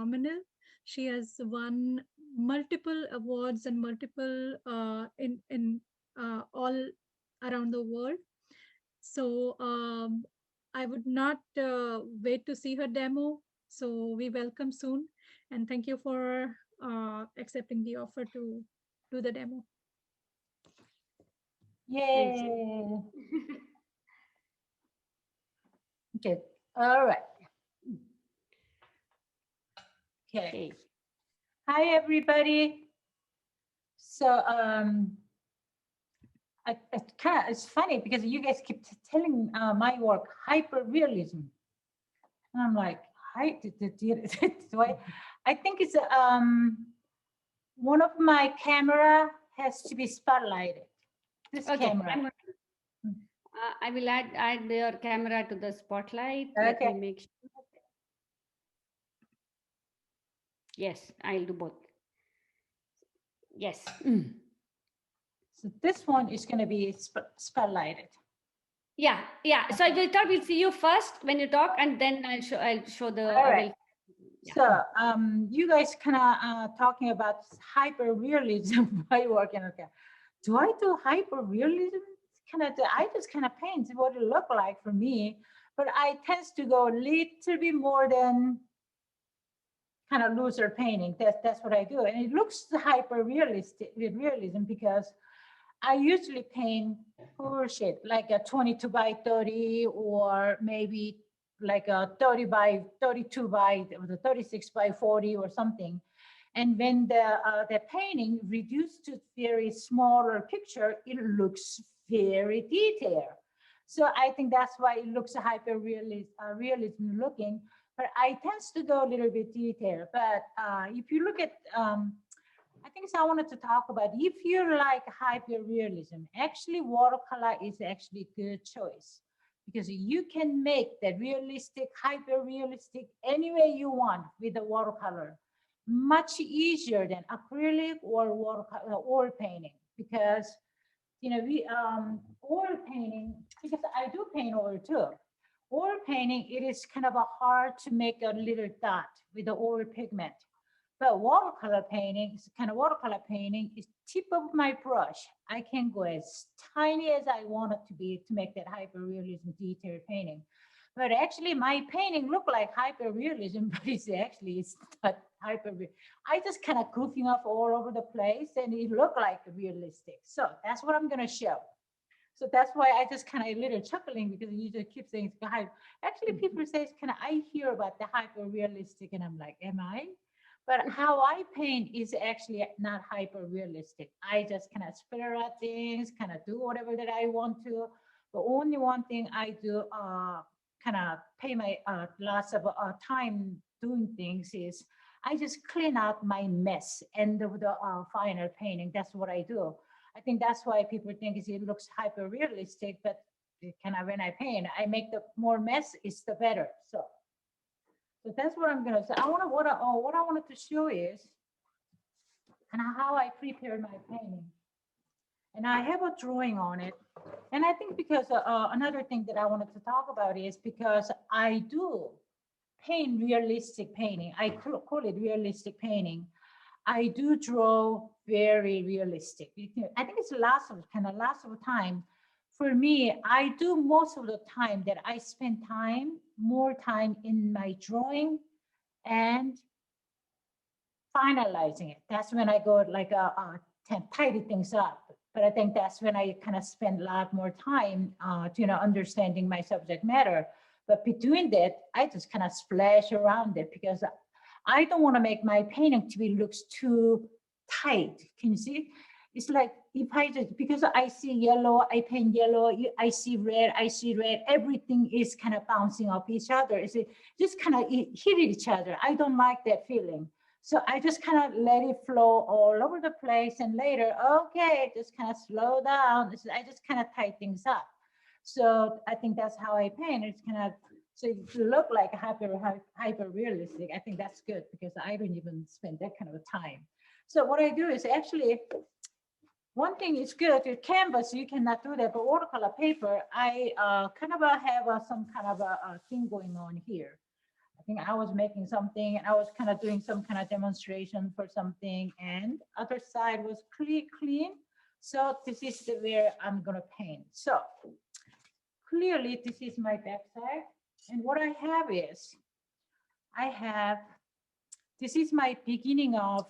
phenomenal. She has won multiple awards and multiple in all around the world. So I would not wait to see her demo. So we welcome soon, and thank you for accepting the offer to do the demo. Yay! Okay. All right. Okay. Hi, everybody. So it's funny because you guys keep telling my work hyper realism, and I'm like, do I think it's one of my camera has to be spotlighted. This camera. I will add your camera to the spotlight. Okay. Let me make sure. Yes, I'll do both. Yes. So this one is going to be spotlighted. Yeah. So I thought we'll see you first when you talk, and then I'll show the. All right. Yeah. So you guys kind of talking about hyper realism by working. Okay. Do I do hyper realism? I just kind of paint what it look like for me, but I tends to go a little bit more than kind of looser painting. That's what I do, and it looks hyper realistic with realism because I usually paint bullshit like a 22 by 30 or maybe like a 30 by 32 by or 36 by 40 or something. And when the painting reduced to very smaller picture, it looks very detailed. So I think that's why it looks hyper realism looking. But I tends to go a little bit detailed. But if you look at, I think I wanted to talk about if you like hyper realism, actually watercolor is actually a good choice because you can make the realistic, hyper realistic any way you want with the watercolor. Much easier than acrylic or watercolor oil painting because we oil painting, because I do paint oil too. Oil painting, it is kind of a hard to make a little dot with the oil pigment. But watercolor painting is tip of my brush. I can go as tiny as I want it to be to make that hyper realism detailed painting. But actually my painting look like hyper realism, but it's not hyper. I just kind of goofing off all over the place and it look like realistic. So that's what I'm gonna show. So that's why I just kind of a little chuckling because you just keep saying it's hyper. Actually, people say, I hear about the hyper realistic and I'm like, am I? But how I paint is actually not hyper realistic. I just kind of spitter out things, kind of do whatever that I want to. The only one thing I do, kind of pay my lots of time doing things is I just clean out my mess and the final painting. That's what I do. I think that's why people think it looks hyper realistic, but kind of when I paint, I make the more mess, it's the better. So that's what I'm gonna say. What I wanted to show is kind of how I prepared my painting. And I have a drawing on it. And I think because another thing that I wanted to talk about is because I do paint realistic painting. I call it realistic painting. I do draw very realistic. I think it's lots of time. For me, I do most of the time that I spend more time in my drawing and finalizing it. That's when I go like tidy things up. But I think that's when I kind of spend a lot more time, understanding my subject matter. But between that, I just kind of splash around it because I don't want to make my painting to be looks too tight. Can you see? It's like if I just, because I see yellow, I paint yellow, I see red, everything is kind of bouncing off each other. It's just kind of hit each other. I don't like that feeling. So I just kind of let it flow all over the place and later, okay, just kind of slow down. I just kind of tie things up. So I think that's how I paint. It's kind of, so it look like hyper realistic. I think that's good because I don't even spend that kind of time. So what I do is actually, one thing is good with canvas, you cannot do that, but watercolor paper, I kind of have some kind of a thing going on here. I think I was making something and I was kind of doing some kind of demonstration for something, and other side was clean. So this is where I'm gonna paint. So clearly this is my back side, and what I have is, this is my beginning of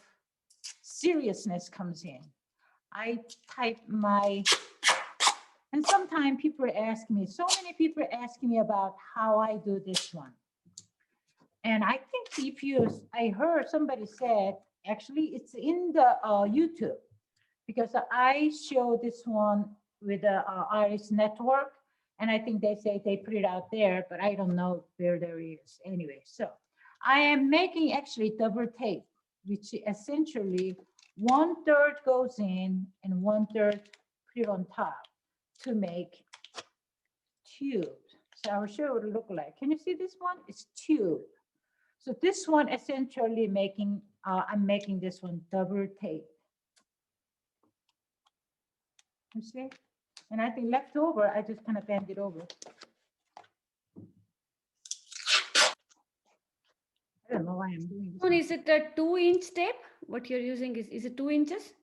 seriousness comes in. I type my, and sometimes people ask me, so many people ask me about how I do this one. And I think I heard somebody said, actually it's in the YouTube, because I show this one with the Iris Network, and I think they say they put it out there, but I don't know where there is. Anyway, so I am making actually double tape, which essentially 1/3 goes in and 1/3 put it on top to make tube. So I'll show you what it look like. Can you see this one? It's tube. So this one essentially making, I'm making this one double tape. You see? And I think left over, I just kind of bend it over. I don't know why I'm doing this. Is it a 2-inch tape? What you're using is it 2 inches?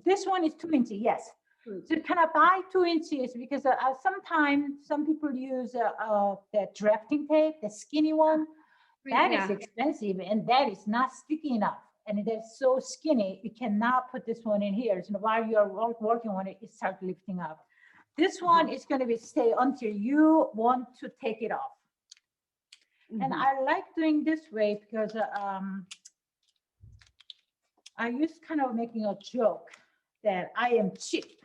This one is 2 inches, yes. So kind of buy 2 inches, because sometimes some people use that drafting tape, the skinny one. That is expensive, and that is not sticky enough. And that's so skinny, you cannot put this one in here. So while you are working on it, it starts lifting up. This one is going to be stay until you want to take it off. And I like doing this way because I used kind of making a joke that I am cheap,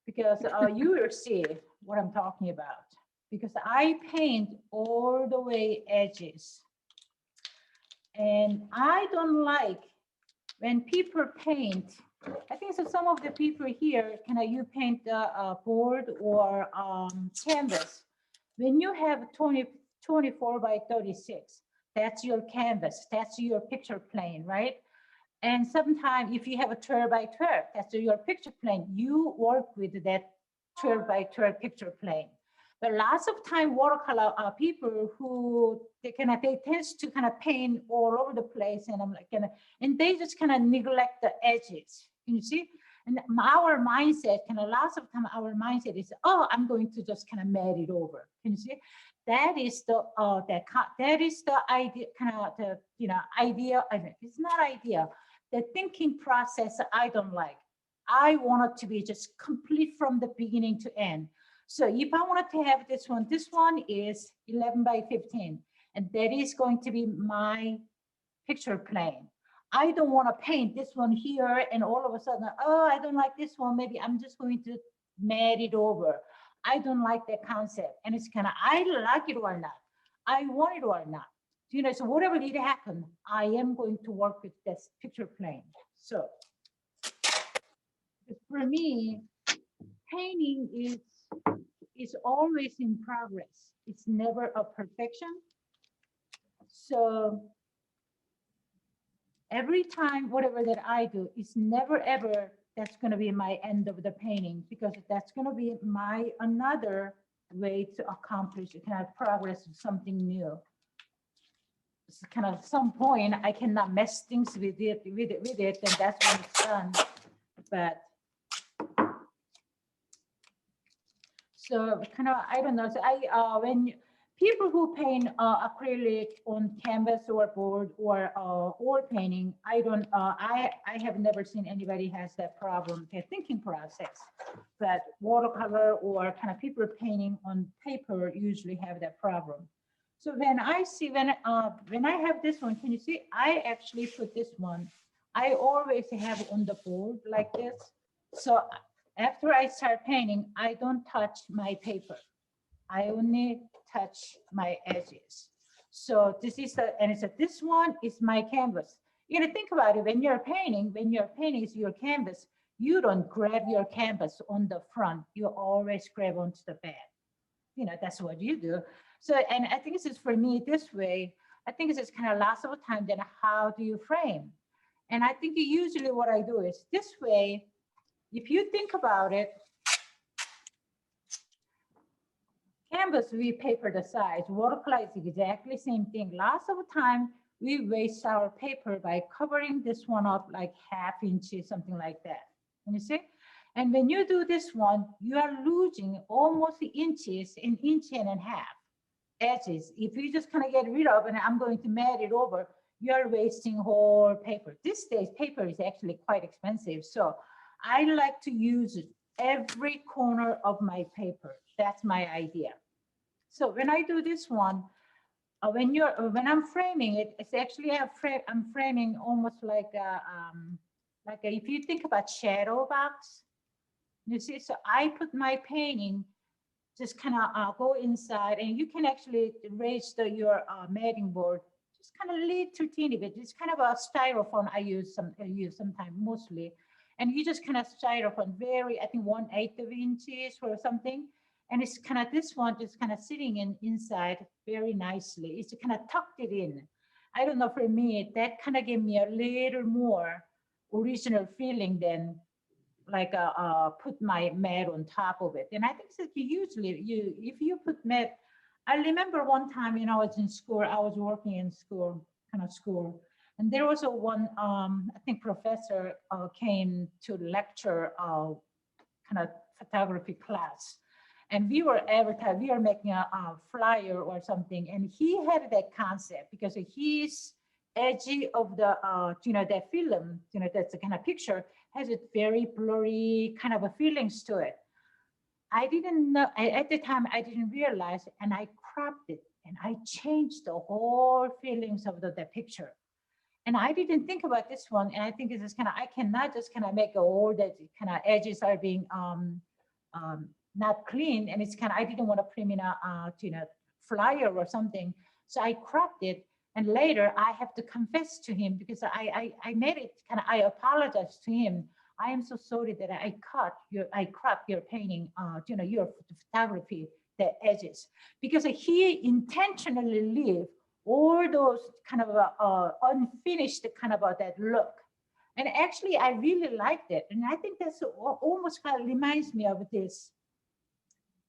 because you will see what I'm talking about. Because I paint all the way edges. And I don't like when people paint, I think so some of the people here, you paint the board or canvas. When you have 24 by 36, that's your canvas, that's your picture plane, right? And sometimes if you have a 12 by 12, that's your picture plane, you work with that 12 by 12 picture plane. But lots of time watercolor people who they tend to kind of paint all over the place, and I'm like, and they just kind of neglect the edges. Can you see? And our mindset, lots of time our mindset is, oh, I'm going to just kind of mat it over. Can you see? That is the idea, idea. I mean, it's not idea. The thinking process I don't like. I want it to be just complete from the beginning to end. So if I wanted to have this one is 11 by 15, and that is going to be my picture plane. I don't want to paint this one here and all of a sudden, oh, I don't like this one. Maybe I'm just going to mat it over. I don't like that concept. And it's kind of, I like it or not. I want it or not. So whatever did happen, I am going to work with this picture plane. So for me, painting is always in progress. It's never a perfection. So every time, whatever that I do, it's never ever that's going to be my end of the painting, because that's going to be my another way to accomplish progress of something new. It's some point I cannot mess things with it, and that's when it's done. But so I don't know. So when people who paint acrylic on canvas or board or oil painting, I have never seen anybody has that problem, their thinking process. But watercolor or people painting on paper usually have that problem. So when I have this one, can you see? I actually put this one. I always have on the board like this. So after I start painting, I don't touch my paper. I only touch my edges. So this is this one is my canvas. Think about it. When you're painting is your canvas. You don't grab your canvas on the front. You always grab onto the back. That's what you do. So, and I think this is for me this way. I think this is lots of time. Then how do you frame? And I think usually what I do is this way. If you think about it, canvas, we paper the size. Watercolor is exactly same thing. Lots of time, we waste our paper by covering this one up like ½ inch, something like that. You see? And when you do this one, you are losing almost inches, an inch and a half edges. If you just kind of get rid of, and I'm going to mat it over, you are wasting whole paper. This days, paper is actually quite expensive. So I like to use every corner of my paper. That's my idea. So when I do this one, when I'm framing it, it's actually I'm framing almost like if you think about shadow box, you see. So I put my painting just kind of go inside, and you can actually raise your matting board just kind of little teeny bit. It's kind of a styrofoam I use sometimes mostly, and you just kind of styrofoam very, I think 1/8 of inches or something. And it's kind of this one just kind of sitting inside very nicely. It's kind of tucked it in. I don't know, for me, that kind of gave me a little more original feeling than like put my mat on top of it. And I think that usually if you put mat, I remember one time when I was in school, I was working in school, and there was one, I think professor came to lecture kind of photography class. And we were making a flyer or something, and he had that concept because his edgy of the that film, that's the kind of picture, has a very blurry kind of a feelings to it. I didn't know at the time, I didn't realize, and I cropped it and I changed the whole feelings of the picture. And I didn't think about this one, and I think it's just kind of, I cannot just kind of make all that kind of edges are being not clean, and it's kind of, I didn't want to print in a flyer or something, so I cropped it. And later I have to confess to him because I made it kind of, I apologized to him. I am so sorry that I cropped your painting, your photography, the edges, because he intentionally leave all those kind of unfinished kind of that look. And actually, I really liked it. And I think that's almost kind of reminds me of this,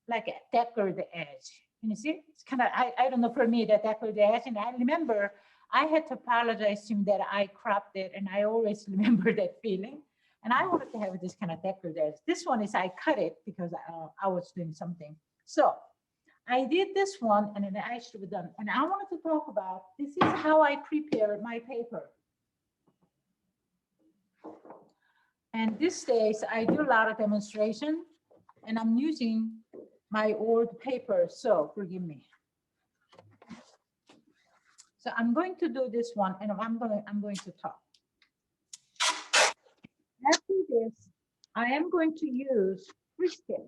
like a decorated edge. You see, it's kind of, I don't know, for me, that decorated edge. And I remember I had to apologize to him that I cropped it. And I always remember that feeling. And I wanted to have this kind of decorated edge. This one is I cut it because I was doing something. So I did this one, and then I should have done. And I wanted to talk about, this is how I prepare my paper. And these days I do a lot of demonstration, and I'm using my old paper, so forgive me. So I'm going to do this one, and I'm going to talk. After this, I am going to use Frisket.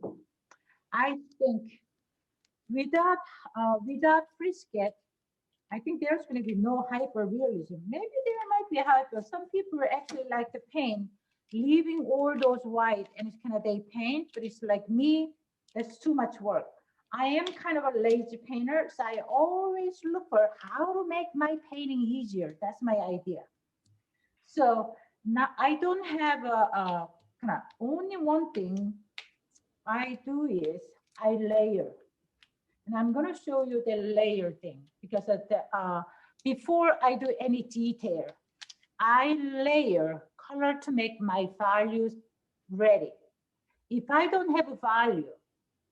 I think without Frisket, I think there's going to be no hyper realism. Maybe there might be hyper. Some people actually like to paint, leaving all those white, and it's kind of they paint, but it's like me, that's too much work. I am kind of a lazy painter, so I always look for how to make my painting easier. That's my idea. So now I don't have a kind of, only one thing I do is I layer. And I'm going to show you the layer thing, because at the, before I do any detail, I layer color to make my values ready. If I don't have a value,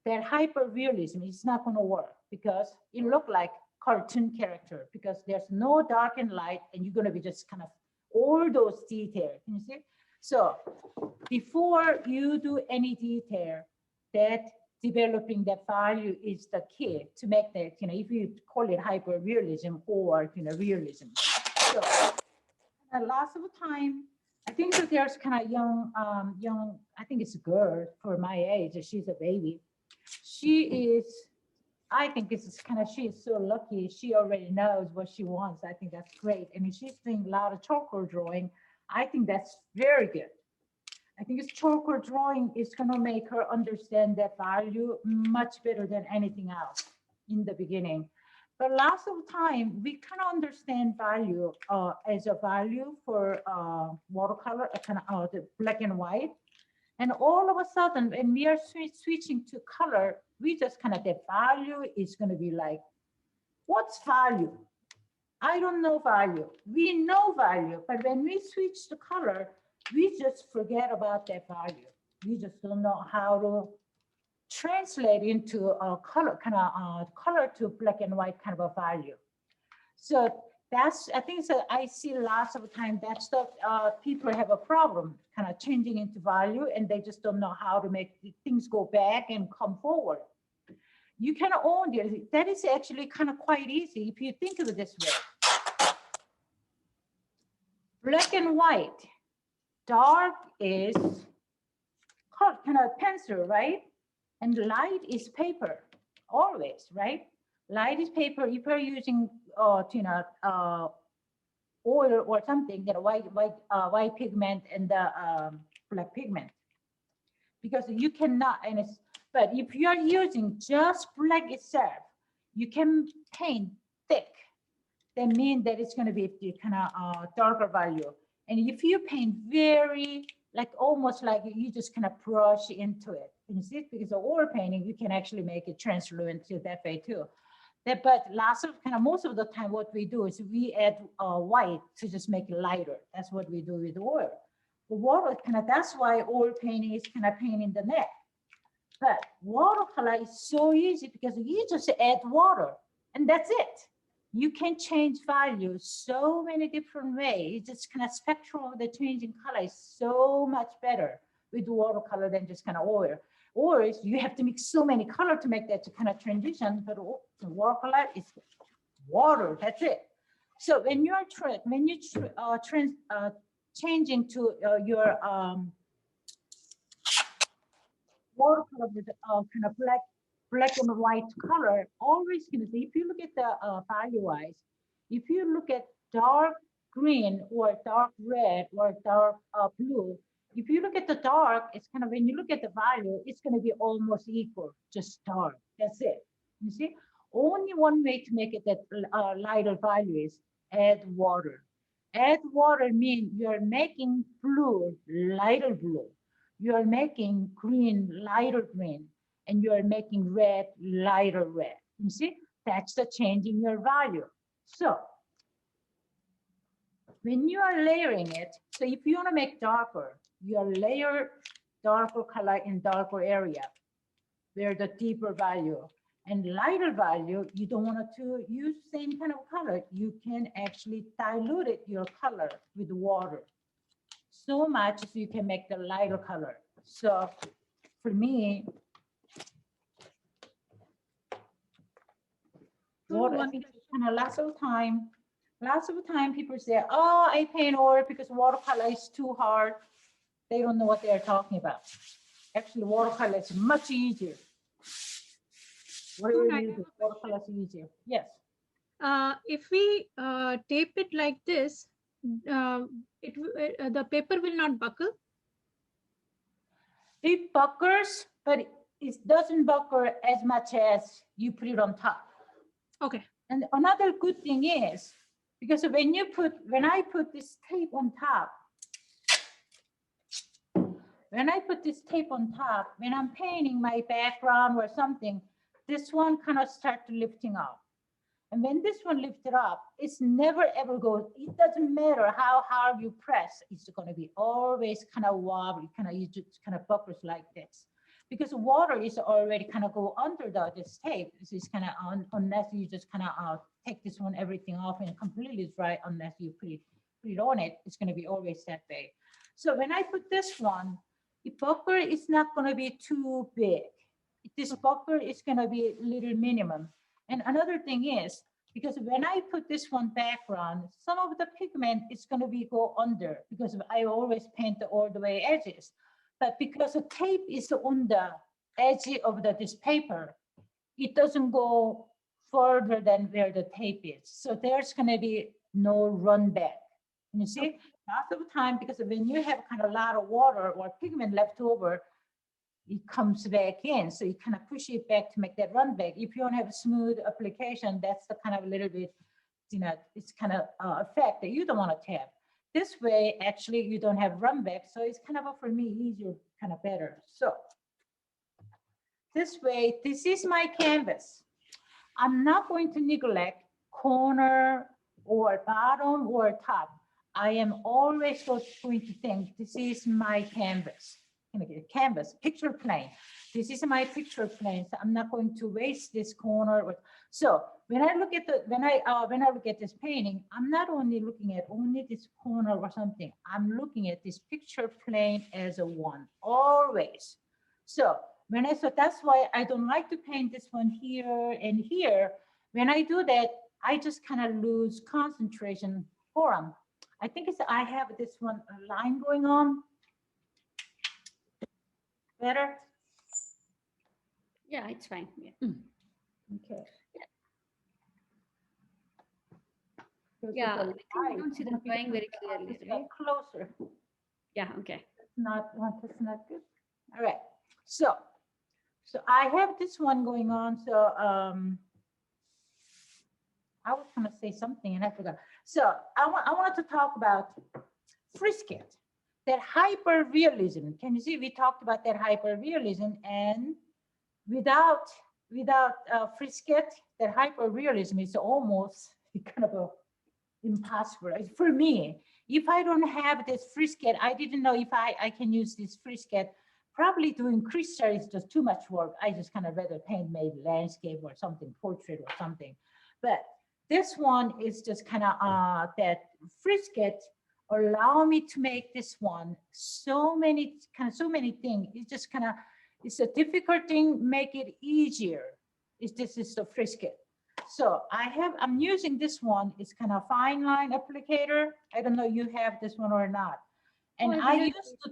that hyper-realism is not going to work, because it looks like cartoon character, because there's no dark and light, and you're going to be just kind of all those details. Can you see? So before you do any detail, that developing that value is the key to make that, if you call it hyper-realism or, realism. So lots of time, I think that there's kind of young, I think it's a girl for my age, she's a baby. She is, I think this is kind of, she is so lucky. She already knows what she wants. I think that's great. I mean, she's doing a lot of charcoal drawing. I think that's very good. I think it's charcoal drawing is going to make her understand that value much better than anything else in the beginning. But lots of time, we kind of understand value as a value for watercolor, kind of the black and white. And all of a sudden, when we are switching to color, we just kind of, the value is going to be like, what's value? I don't know value. We know value, but when we switch to color, we just forget about that value. We just don't know how to translate into a color, kind of color to black and white kind of a value. So that's, I think, so I see lots of time that stuff, people have a problem kind of changing into value, and they just don't know how to make things go back and come forward. You can own it. That is actually kind of quite easy if you think of it this way. Black and white, dark is kind of pencil, right? And light is paper, always, right? Light is paper. If you're using, oil or something, white pigment and the black pigment, because you cannot. And it's, but if you are using just black itself, you can paint thick. That means that it's going to be the kind of darker value. And if you paint very, like almost like you just kind of brush into it, you see, because of oil painting, you can actually make it translucent to that way too. That, but most of the time, what we do is we add white to just make it lighter. That's what we do with oil. But water that's why oil painting is kind of painting the neck. But watercolor is so easy because you just add water and that's it. You can change values so many different ways. It's just kind of spectrum of the changing color is so much better with watercolor than just kind of oil. Or you have to mix so many color to make that kind of transition, but watercolor is water, that's it. So when you're changing to your watercolor with kind of black and white color, always going to see, if you look at the value wise, if you look at dark green or dark red or dark blue, if you look at the dark, it's kind of, when you look at the value, it's going to be almost equal, just dark. That's it. You see, only one way to make it that lighter value is add water. Add water means you're making blue lighter blue. You're making green lighter green, and you're making red lighter red. You see, that's the change in your value. So when you are layering it, so if you want to make darker, you layer darker color in darker area where the deeper value, and lighter value, you don't want to use same kind of color. You can actually dilute it, your color with water so much so you can make the lighter color. So for me, what I think kind of lots of time people say, oh, I paint oil because watercolor is too hard. They don't know what they're talking about. Actually, watercolor is much easier. Whatever you do, watercolor is easier. Yes. If we tape it like this, the paper will not buckle. It buckles, but it doesn't buckle as much as you put it on top. Okay. And another good thing is, because when I put this tape on top, when I'm painting my background or something, this one kind of start lifting up. And when this one lifted up, it's never ever goes, it doesn't matter how hard you press, it's going to be always kind of wobbly, you just kind of buckles like this. Because water is already kind of go under this tape. This is kind of unless you just kind of take this one, everything off and completely dry, unless you put it on it, it's going to be always that way. So when I put this one, the buckle is not going to be too big. This buckle is going to be a little minimum. And another thing is, because when I put this one background, some of the pigment is going to be go under, because I always paint all the way edges. But because the tape is on the edge of this paper, it doesn't go further than where the tape is. So there's going to be no run back. And you see, lots of time, because when you have kind of a lot of water or pigment left over, it comes back in. So you kind of push it back to make that run back. If you don't have a smooth application, that's the kind of a little bit, it's kind of effect that you don't want to have. this way, actually, you don't have run back. So it's kind of, for me, easier, kind of better. So this way, this is my canvas. I'm not going to neglect corner or bottom or top. I am always going to think this is my canvas. Canvas, picture plane. This is my picture plane. So I'm not going to waste this corner. So when I look at when I look at this painting, I'm not only looking at only this corner or something. I'm looking at this picture plane as a one always. So so that's why I don't like to paint this one here and here. When I do that, I just kind of lose concentration for them. I think I have this one line going on. Better? Yeah, it's fine. Yeah. Okay. Yeah, I think we don't see the drawing very clearly, right? Closer. Yeah, okay. That's not good. All right. So I have this one going on. So I was going to say something and I forgot. So I wanted to talk about Frisket, that hyper realism. Can you see we talked about that hyper realism, and without Frisket, that hyper realism is almost kind of a impossible for me. If I don't have this Frisket, I didn't know if I can use this Frisket. Probably doing crystal is just too much work. I just kind of rather paint maybe landscape or something, portrait or something. But this one is just kind of that Frisket allow me to make this one so many things. It's just kind of, it's a difficult thing, make it easier. This is the Frisket. So I'm using this one. It's kind of fine line applicator. I don't know you have this one or not. And I used to.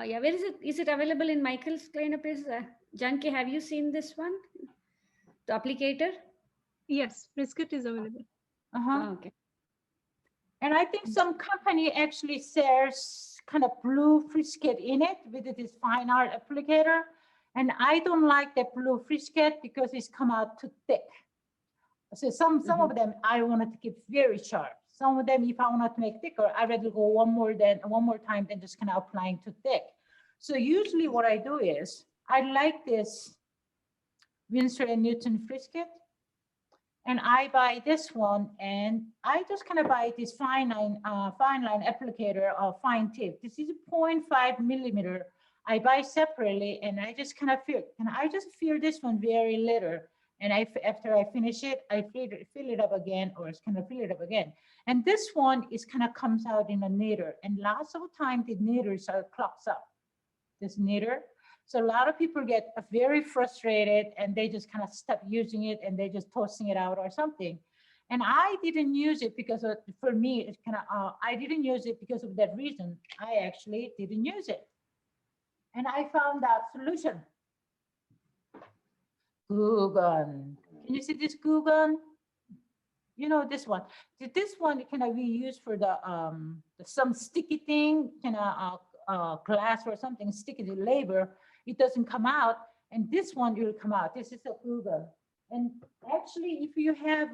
Yeah, where is it? Is it available in Michael's Kleiner place? Janke, have you seen this one? The applicator? Yes, Frisket is available. Oh, okay. And I think some company actually sells kind of blue Frisket in it with this fine art applicator. And I don't like that blue Frisket because it's come out too thick. So some of them I wanted to keep very sharp. Some of them, if I wanted to make thicker, I'd rather go one more time than just kind of applying too thick. So usually what I do is I like this Winsor & Newton Frisket. And I buy this one, and I just kind of buy this fine line applicator of fine tip. This is a 0.5 millimeter. I buy separately, and I just kind of feel, and I just feel this one very little. And after I finish it, I fill it up again, or it's kind of fill it up again. And this one is kind of comes out in a knitter, and lots of time the knitters are clogs up. This knitter. So a lot of people get very frustrated and they just kind of stop using it and they just tossing it out or something. And I didn't use it because for me, it's kind of, I didn't use it because of that reason. I actually didn't use it. And I found that solution. Glue gun. Can you see this glue gun? You know this one. This one can be used for the some sticky thing, glass or something sticky to labor. It doesn't come out, and this one will come out. This is a glue gun. And actually, if you have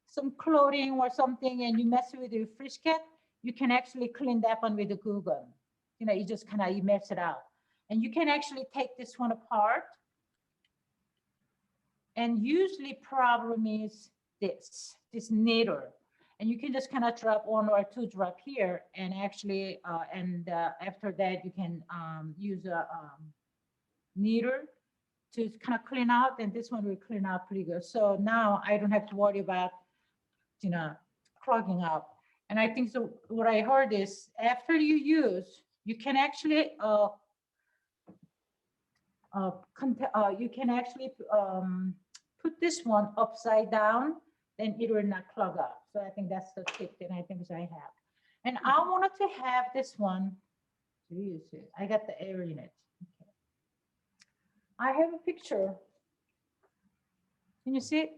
some clothing or something and you mess with your Frisket, you can actually clean that one with a glue gun. You know, you just kind of mess it out. And you can actually take this one apart. And usually problem is this knitter. And you can just kind of drop one or two drop here, and actually, after that, you can use a knitter to kind of clean out, and this one will clean out pretty good. So now I don't have to worry about, clogging up. And I think so. What I heard is after you use, you can actually put this one upside down, then it will not clog up. So I think that's the tip that I think I have. And I wanted to have this one to use it. I got the air in it. Okay. I have a picture. Can you see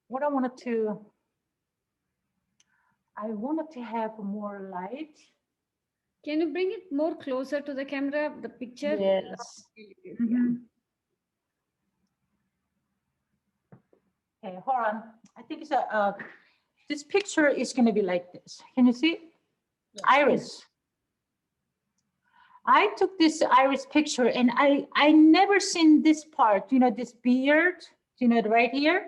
what I wanted to have more light. Can you bring it more closer to the camera, the picture? Yes. Okay, hold on. I think it's this picture is going to be like this. Can you see? Yes. Iris. I took this iris picture and I never seen this part, you know, this beard, you know, right here.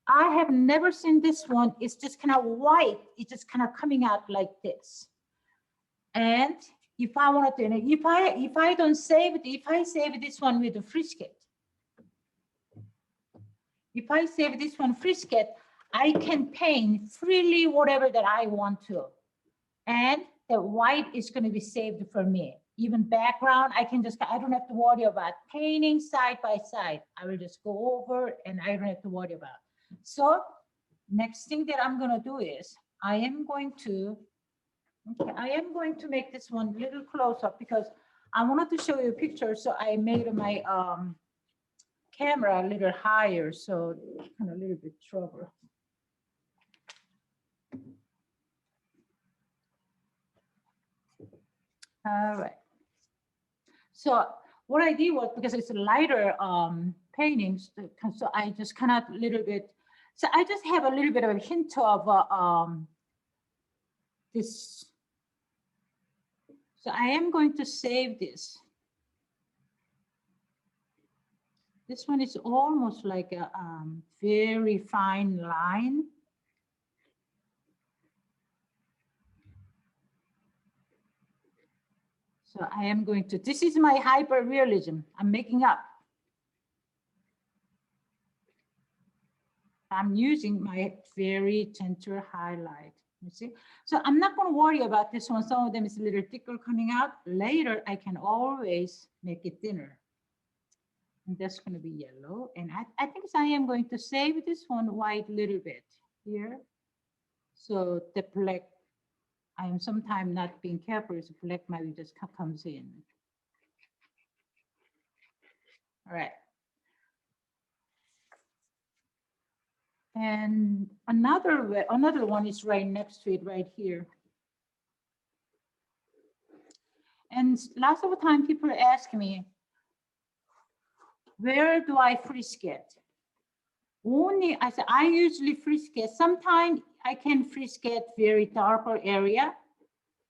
I have never seen this one. It's just kind of white. It's just kind of coming out like this. And if I want to, if I don't save it, if I save this one with a Frisket, if I save this one Frisket, I can paint freely whatever that I want to. And the white is going to be saved for me. Even background, I don't have to worry about painting side by side. I will just go over and I don't have to worry about. So next thing that I'm going to do is I am going to make this one a little close up because I wanted to show you a picture. So I made my camera a little higher. So kind of a little bit trouble. All right. So what I did was, because it's a lighter paintings, so I just kind of a little bit, so I just have a little bit of a hint of this. So I am going to save this. This one is almost like a very fine line. So I am going to, this is my hyper realism. I'm making up. I'm using my very gentle highlight. You see? So I'm not going to worry about this one. Some of them is a little thicker coming out. Later, I can always make it thinner. And that's going to be yellow. And I think I am going to save this one white a little bit here. So the black, I am sometimes not being careful, so black maybe just comes in. All right. And another one is right next to it right here. And lots of the time people ask me, where do I Frisket? Only, I said, I usually Frisket. Sometimes I can Frisket very darker area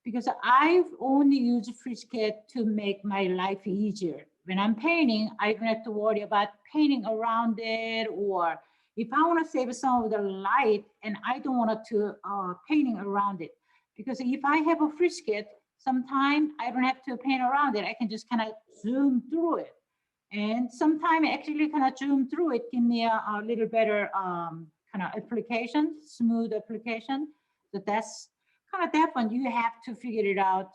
because I've only used Frisket to make my life easier. When I'm painting, I don't have to worry about painting around it, or if I want to save some of the light and I don't want to painting around it. Because if I have a Frisket, sometimes I don't have to paint around it. I can just kind of zoom through it. And sometimes actually kind of zoom through it, give me a little better kind of application, smooth application. So that's kind of that one. You have to figure it out,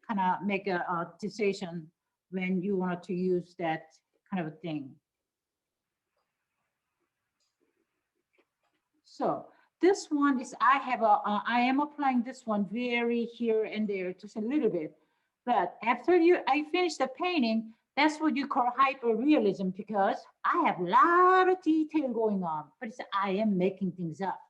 kind of make a decision when you want to use that kind of a thing. So this one is, I am applying this one very here and there, just a little bit. But after I finish the painting, that's what you call hyper realism, because I have a lot of detail going on, but I am making things up.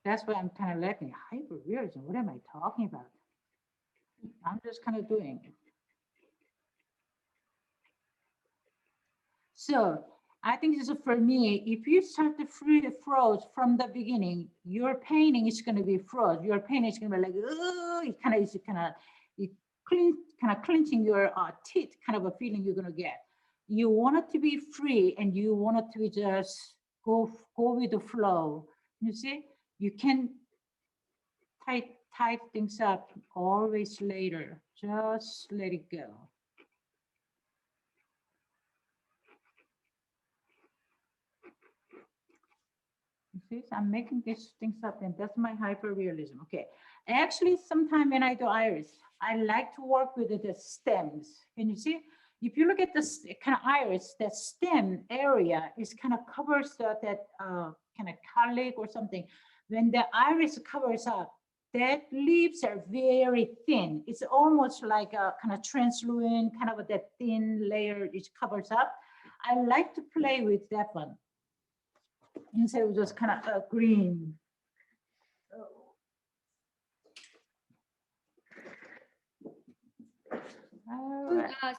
That's why I'm kind of laughing. Hyper realism, what am I talking about? I'm just kind of doing it. So I think this is for me, if you start to froze from the beginning, your painting is going to be froze. Your painting is going to be like, oh, it kind of clenching your teeth, kind of a feeling you're going to get. You want it to be free and you want it to be just go with the flow. You see, you can type things up always later. Just let it go. See, so I'm making these things up, and that's my hyper realism. Okay, actually, sometimes when I do iris, I like to work with the stems. Can you see? If you look at this kind of iris, that stem area is kind of covers that kind of colic or something. When the iris covers up, that leaves are very thin. It's almost like a kind of translucent, kind of that thin layer it covers up. I like to play with that one instead of just kind of green. Right.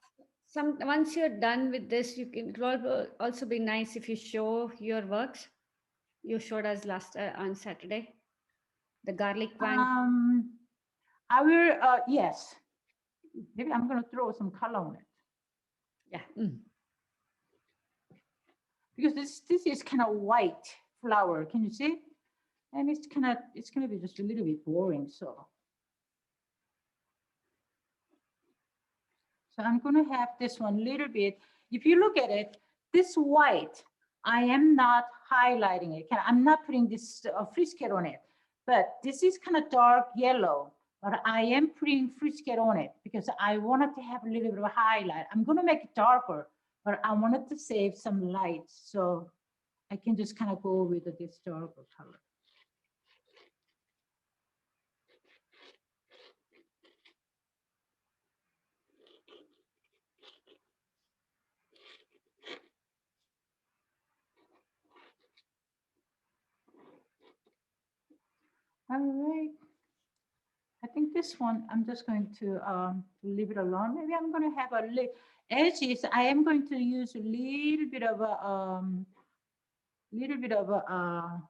Once you're done with this, you can, it will also be nice if you show your works. You showed us last on Saturday, the garlic one. I will, yes. Maybe I'm going to throw some color on it. Yeah. Because this is kind of white flower. Can you see? And it's going to be just a little bit boring. So I'm going to have this one a little bit. If you look at it, this white, I am not highlighting it. I'm not putting this frisket on it, but this is kind of dark yellow, but I am putting frisket on it because I wanted to have a little bit of a highlight. I'm going to make it darker, but I wanted to save some light. So I can just kind of go with this darker color. All right. I think this one, I'm just going to leave it alone. Maybe I'm going to have a edges. I am going to use a little bit of a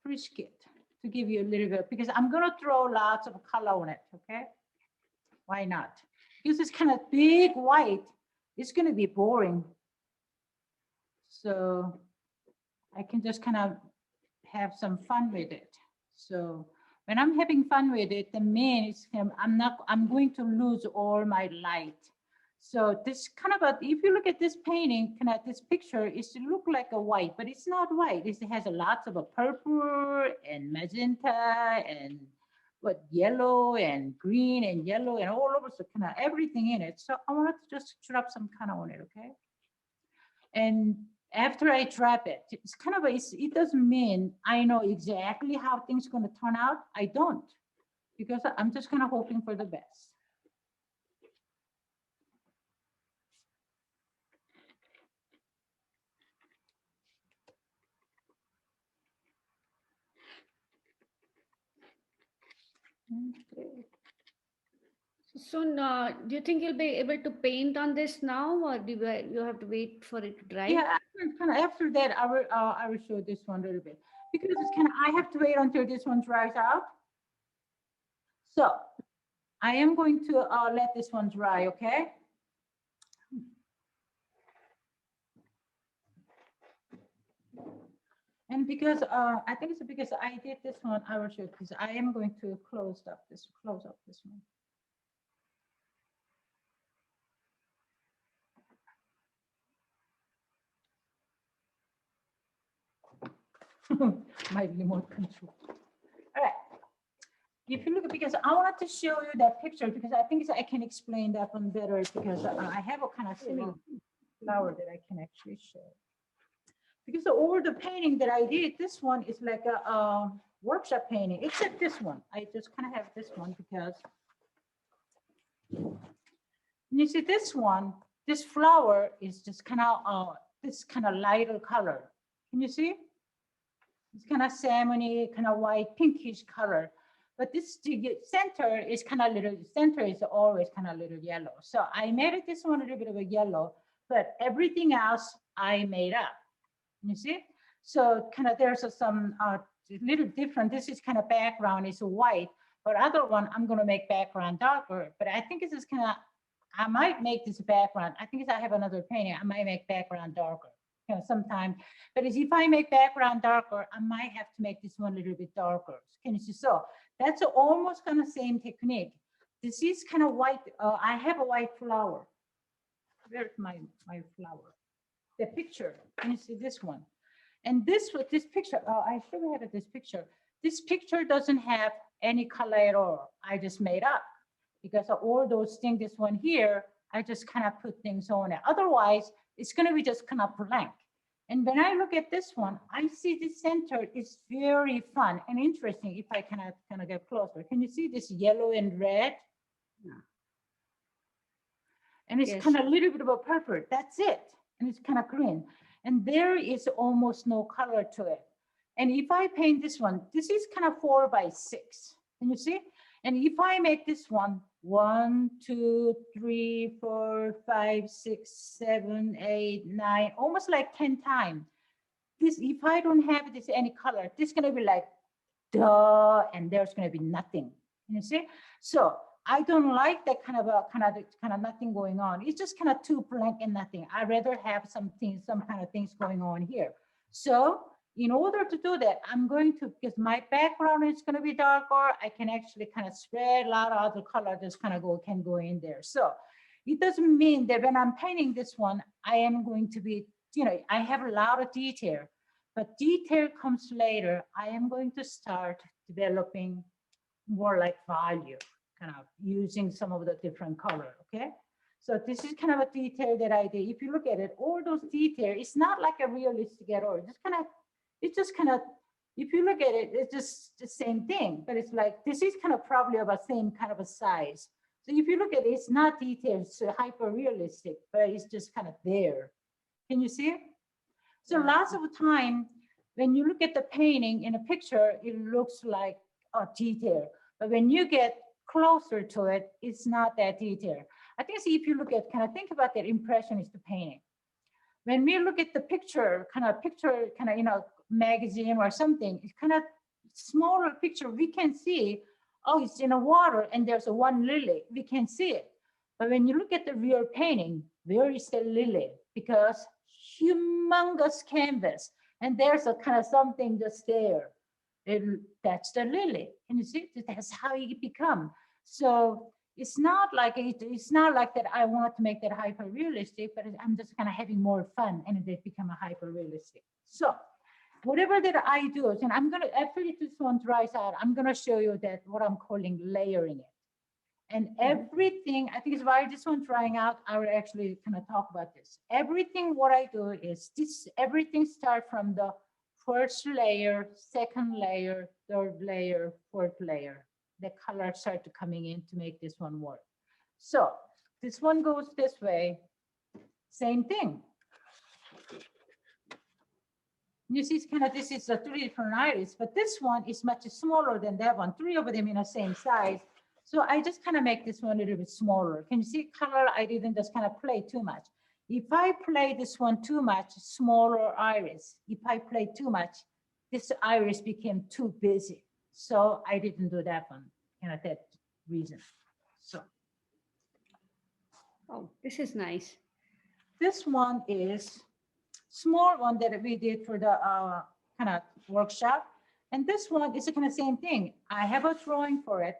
frisket to give you a little bit, because I'm going to throw lots of color on it. Okay, why not? Because it's kind of big white, it's going to be boring. So I can just kind of have some fun with it. So when I'm having fun with it, the main is I'm going to lose all my light. So this kind of if you look at this painting, kind of this picture, it look like a white, but it's not white. It has lots of a purple and magenta and yellow and green and yellow and all over, so kind of everything in it. So I wanted to just drop some kind of on it, okay? And after I drop it, it's kind of it doesn't mean I know exactly how things are going to turn out. I don't, because I'm just kind of hoping for the best. Okay. So do you think you'll be able to paint on this now, or do you have to wait for it to dry? Yeah, kind of after that, I will show this one a little bit, because it's kind of, I have to wait until this one dries out. So I am going to let this one dry, okay? And because I think it's because I did this one, I will show, because I am going to close up this one. My remote control. All right. If you look, because I wanted to show you that picture, because I think I can explain that one better, because I have a kind of similar flower that I can actually show. Because over the painting that I did, this one is like a workshop painting, except this one. I just kind of have this one because you see this one, this flower is just kind of this kind of lighter color. Can you see? It's kind of salmony, kind of white, pinkish color. But this center is kind of little, center is always kind of little yellow. So I made it this one a little bit of a yellow, but everything else I made up. You see? So kind of there's some little different. This is kind of background is white, but other one I'm going to make background darker. But I think this is kind of, I might make this background. I think if I have another painting, I might make background darker. You know, sometime. But if I make background darker, I might have to make this one a little bit darker. Can you see? So that's almost kind of same technique. This is kind of white. I have a white flower. Where's my flower? The picture. Can you see this one? And this picture, I should have had this picture. This picture doesn't have any color at all. I just made up, because of all those things, this one here, I just kind of put things on it. Otherwise, it's going to be just kind of blank. And when I look at this one, I see the center is very fun and interesting. If I kind of get closer, can you see this yellow and red? Yeah. And it's kind of a little bit of a purple. That's it. And it's kind of green. And there is almost no color to it. And if I paint this one, this is kind of 4 by 6. Can you see? And if I make this one 1, 2, 3, 4, 5, 6, 7, 8, 9, almost like 10 times. This, if I don't have this any color, this is gonna be like duh, and there's gonna be nothing. You see? So I don't like that kind of nothing going on. It's just kind of too blank and nothing. I rather have something, some kind of things going on here. So in order to do that, I'm going to, because my background is going to be darker, I can actually kind of spread a lot of other color just kind of can go in there. So it doesn't mean that when I'm painting this one, I am going to be, you know, I have a lot of detail, but detail comes later. I am going to start developing more like value, kind of using some of the different color, okay? So this is kind of a detail that I did. If you look at it, all those details, it's not like a realistic at all. It's just kind of, if you look at it, it's just the same thing, but it's like, this is kind of probably about same kind of a size. So if you look at it, it's not detailed, it's hyper realistic, but it's just kind of there. Can you see it? So lots of time, when you look at the painting in a picture, it looks like a detail. But when you get closer to it, it's not that detailed. I think if you look at, kind of think about that impressionist painting. When we look at the picture, kind of, you know, magazine or something, it's kind of smaller picture, we can see, oh, it's in a water and there's a one lily, we can see it. But when you look at the real painting, where is the lily? Because humongous canvas, and there's a kind of something just there. That's the lily. Can you see? That's how it become. So it's not like it's not like that I want to make that hyper realistic, but I'm just kind of having more fun, and it become a hyper realistic. So whatever that I do, and I'm gonna, after this one dries out, I'm gonna show you that what I'm calling layering it. And everything, I think it's why this one drying out, I will actually kind of talk about this. Everything what I do is this, everything start from the first layer, second layer, third layer, fourth layer. The colors start to coming in to make this one work. So this one goes this way, same thing. You see, it's kind of, this is a 3 different iris, but this one is much smaller than that one, 3 of them in the same size. So I just kind of make this one a little bit smaller. Can you see color? I didn't just kind of play too much. If I play this one too much, smaller iris. If I play too much, this iris became too busy. So I didn't do that one, kind of that reason. So. Oh, this is nice. This one is small one that we did for the kind of workshop. And this one is the kind of same thing. I have a drawing for it.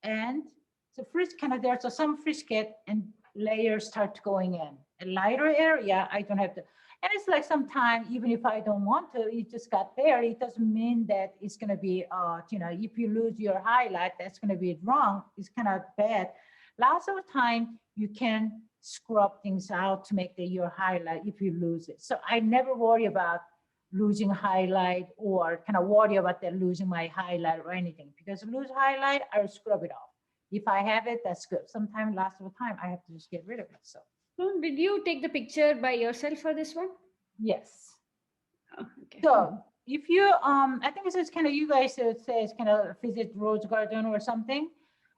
And so first kind of there's some frisket and layers start going in. A lighter area, I don't have to, and it's like sometimes even if I don't want to, it just got there. It doesn't mean that it's gonna be, you know, if you lose your highlight, that's gonna be wrong. It's kind of bad. Lots of time you can scrub things out to make your highlight if you lose it. So I never worry about losing highlight or kind of worry about that losing my highlight or anything, because lose highlight, I'll scrub it off. If I have it, that's good. Sometimes last of the time I have to just get rid of it. So did you take the picture by yourself for this one? yes. Oh, okay. So if you I think it says kind of, you guys say it's kind of visit Rose Garden or something,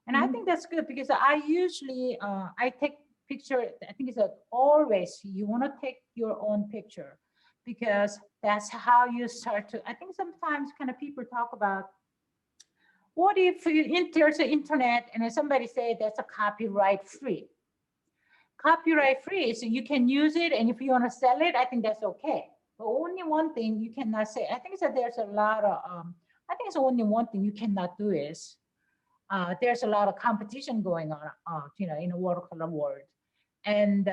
and I think that's good, because I usually I take picture. I think it's always you want to take your own picture, because that's how you start to, I think sometimes kind of people talk about, what if there's an internet and somebody say that's a copyright free? Copyright free, so you can use it, and if you want to sell it, I think that's okay. But only one thing you cannot say, I think that there's a lot of, I think it's only one thing you cannot do is, there's a lot of competition going on, you know, in the watercolor world. And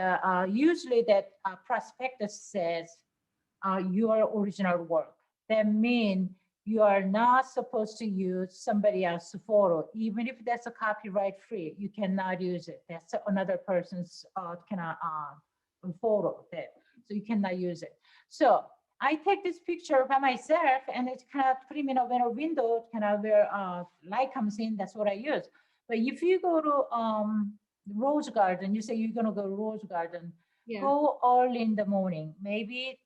usually that prospectus says, your original work. That means you are not supposed to use somebody else's photo, even if that's a copyright free. You cannot use it. That's another person's photo. So you cannot use it. So I take this picture by myself, and it's kind of put in a window, kind of where light comes in. That's what I use. But if you go to Rose Garden, you say you're gonna go to Rose Garden. Yeah. Go early in the morning, maybe.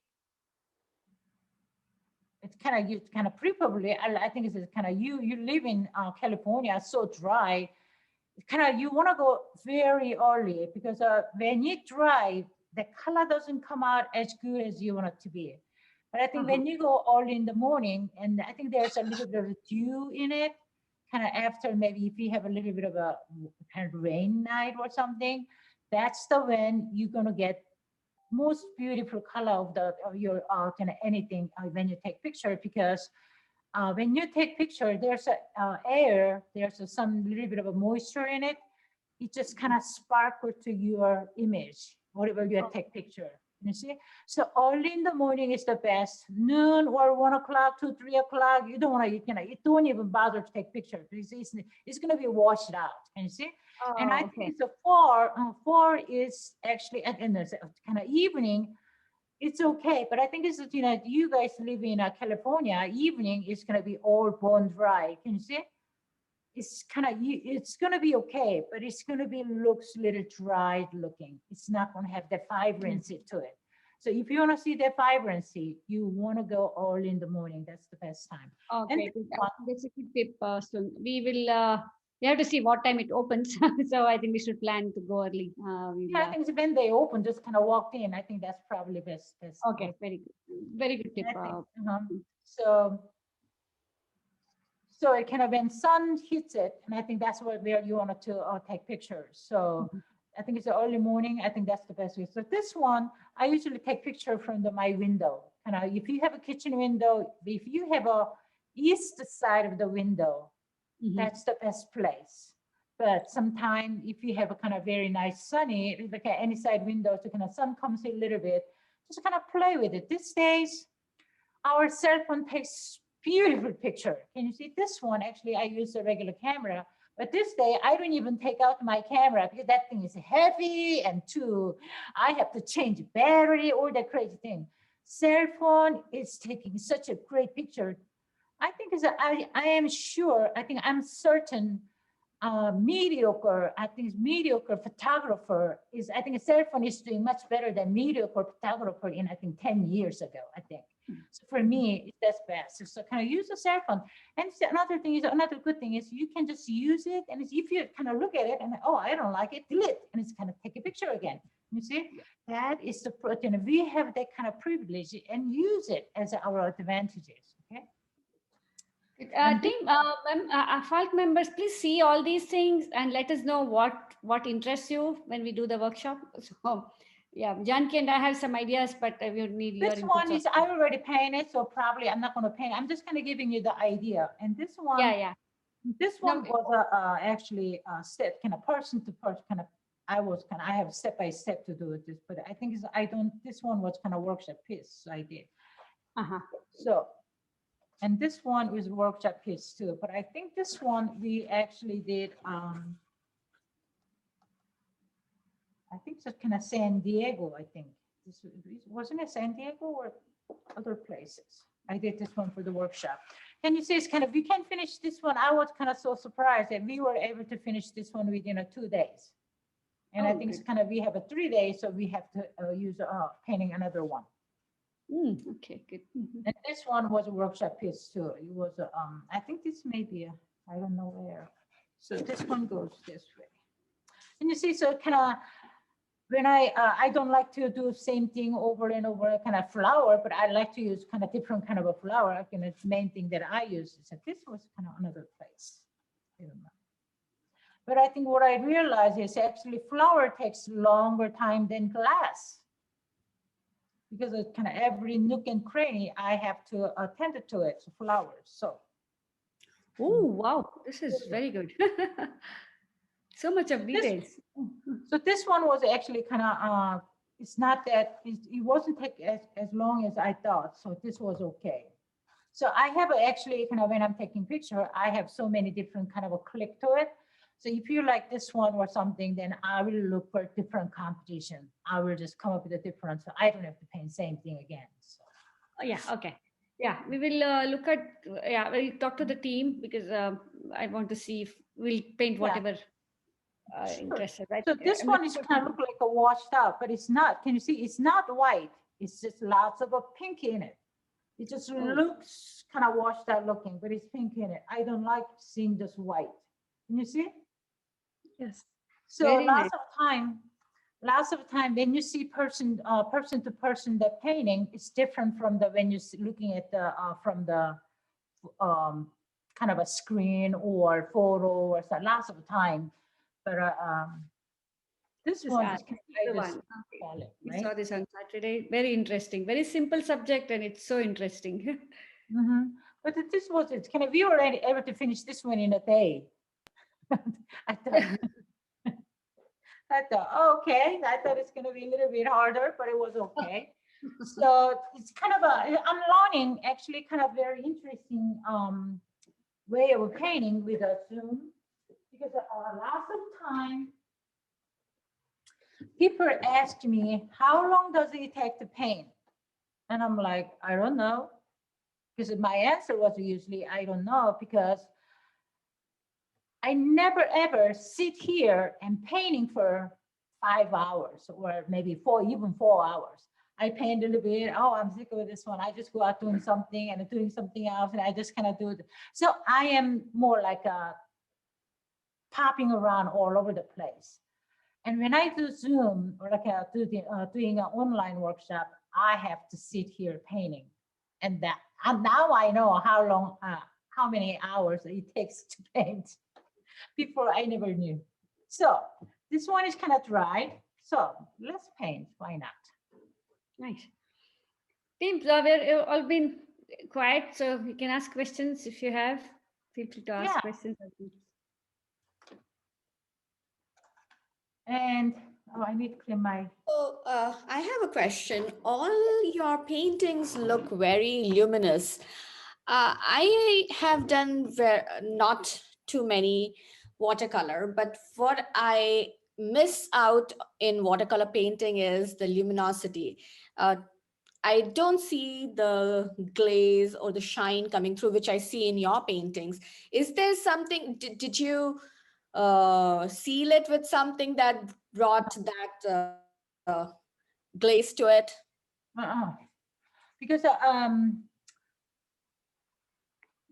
It's kind of preferably, I think it's kind of, you live in California, so dry. kind of, you want to go very early because when you dry, the color doesn't come out as good as you want it to be. But I think when you go early in the morning, and I think there's a little bit of dew in it, kind of after maybe if you have a little bit of a kind of rain night or something, that's the when you're gonna get most beautiful color of your kind of anything when you take picture, because when you take picture, there's a air, there's some little bit of a moisture in it. It just kind of sparkle to your image, whatever you take picture. You see, so early in the morning is the best. Noon or 1 o'clock to 3 o'clock, you don't want to, you don't even bother to take picture because it's going to be washed out. Can you see? And I think it's a 4 is actually in the kind of evening. It's okay, but I think it's, you guys live in California. Evening is going to be all bone dry. Can you see? It's kind of, it's going to be okay, but it's going to be looks a little dried looking. It's not going to have the vibrancy to it. So if you want to see the vibrancy, you want to go all in the morning. That's the best time. Okay, that's a good tip. So we will. We have to see what time it opens. So I think we should plan to go early. Yeah, I think when they open, just kind of walk in. I think that's probably best. Okay, very good. Very good tip. So it kind of when sun hits it, and I think that's where you want to take pictures. So I think it's the early morning. I think that's the best way. So this one, I usually take picture from my window. And if you have a kitchen window, if you have a east side of the window, that's the best place. But sometimes if you have a kind of very nice sunny, like any side window, so kind of sun comes in a little bit, just kind of play with it. These days, our cell phone takes beautiful picture. Can you see this one? Actually, I use a regular camera, but this day I don't even take out my camera because that thing is heavy and I have to change battery, all that crazy thing. Cell phone is taking such a great picture. I think I am sure, I'm certain mediocre photographer I think a cell phone is doing much better than mediocre photographer in, I think, 10 years ago, I think. So for me, that's best. So kind of use a cell phone. And another good thing is you can just use it. And if you kind of look at it and, oh, I don't like it, delete. And it's kind of take a picture again. You see, that is the, we have that kind of privilege and use it as our advantages. Okay. Team, FALC members, please see all these things and let us know what interests you when we do the workshop. So, yeah, Janki and I have some ideas, but we need your input. This one is, I already painted, so probably I'm not going to paint. I'm just kind of giving you the idea. And this one, this one was actually a step, kind of person to person, kind of. I have step by step to do it. But I think this one was kind of workshop piece, so I did. So. And this one was workshop piece too, but I think this one we actually did, I think it's kind of San Diego, I think. Wasn't it San Diego or other places? I did this one for the workshop. Can you see it's kind of, we can finish this one. I was kind of so surprised that we were able to finish this one within 2 days. And I think it's kind of, we have 3 days, so we have to use painting another one. Okay, good. And this one was a workshop piece too. It was I think this may be I don't know where. So this one goes this way. And you see, so kind of when I don't like to do the same thing over and over, kind of flower, but I like to use kind of different kind of a flower. And it's the main thing that I use. So this was kind of another place. I don't know. But I think what I realized is actually flower takes longer time than glass. Because it's kind of every nook and cranny, I have to attend to it, so flowers. So. Oh, wow. This is very good. So much of details. So this one was actually kind of, it's not that, it wasn't take as long as I thought. So this was okay. So I have actually kind of, when I'm taking picture, I have so many different kind of a click to it. So if you like this one or something, then I will look for different competition. I will just come up with a different, so I don't have to paint same thing again. So. Oh, yeah, okay. Yeah, we will look at, we'll talk to the team because I want to see if we'll paint whatever interested, right? So this one is kind of look like a washed out, but it's not. Can you see? It's not white. It's just lots of a pink in it. It just looks kind of washed out looking, but it's pink in it. I don't like seeing this white. Can you see? Yes. So Very nice. lots of time when you see person to person, the painting is different from the when you're looking at the from the kind of a screen or photo or so. Lots of time, but this This one Yeah, is this kind is of the just one. Okay. solid, We right? saw this on Saturday. Very interesting. Very simple subject, and it's so interesting. But this was it's kind of we were able to finish this one in a day. I thought okay. I thought it's going to be a little bit harder, but it was okay. So it's kind of I'm learning actually kind of very interesting way of painting with a zoom because lots of time people ask me how long does it take to paint, and I'm like I don't know, because my answer was usually I don't know because I never ever sit here and painting for 5 hours or maybe even 4 hours. I paint a little bit. Oh, I'm sick of this one. I just go out doing something and doing something else, and I just kind of do it. So I am more like a popping around all over the place. And when I do Zoom or like doing an online workshop, I have to sit here painting, and now I know how many hours it takes to paint. Before I never knew. So this one is kind of dry. So let's paint. Why not? Nice. Team, we're all been quiet, so you can ask questions if you have. Feel free to ask Yeah. questions. And I need to clean my. So, I have a question. All your paintings look very luminous. I have done not too many watercolor, but what I miss out in watercolor painting is the luminosity. Uh, I don't see the glaze or the shine coming through, which I see in your paintings. Is there something, did you seal it with something that brought that glaze to it? Because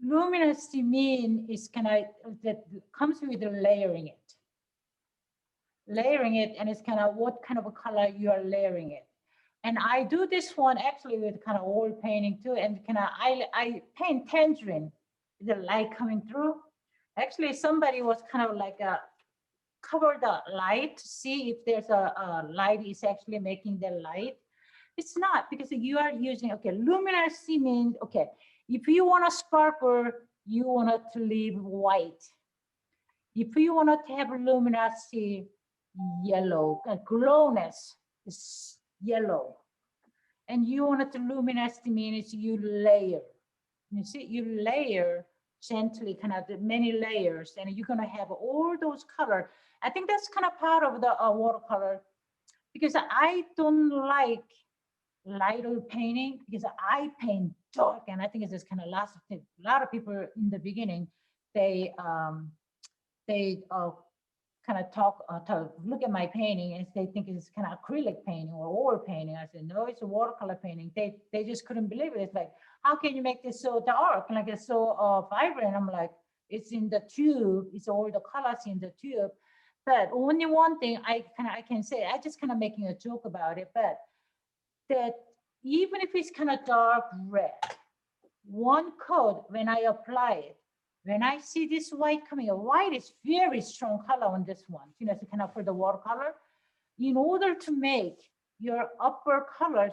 luminosity mean is kind of that comes with layering it, and it's kind of what kind of a color you are layering it. And I do this one actually with kind of oil painting too, and kind of I paint tangerine, the light coming through. Actually, somebody was kind of like cover the light to see if there's a light is actually making the light. It's not, because you are using, okay, luminosity means, okay, if you want to sparkle, you want it to leave white. If you want to have luminosity, yellow, glowness is yellow. And you want it to luminosity means you layer. You see, you layer gently, kind of many layers, and you're gonna have all those color. I think that's kind of part of the watercolor, because I don't like light oil painting because I paint dark, and I think it's just kind of a lot of people in the beginning, they kind of look at my painting and they think it's kind of acrylic painting or oil painting. I said, no, it's a watercolor painting. They just couldn't believe it. It's like, how can you make this so dark? Like it's so vibrant. I'm like, it's in the tube. It's all the colors in the tube. But only one thing I can say, I just kind of making a joke about it, but that even if it's kind of dark red, one coat, when I apply it, when I see this white coming, white is very strong color on this one, you know, so kind of for the watercolor. In order to make your upper color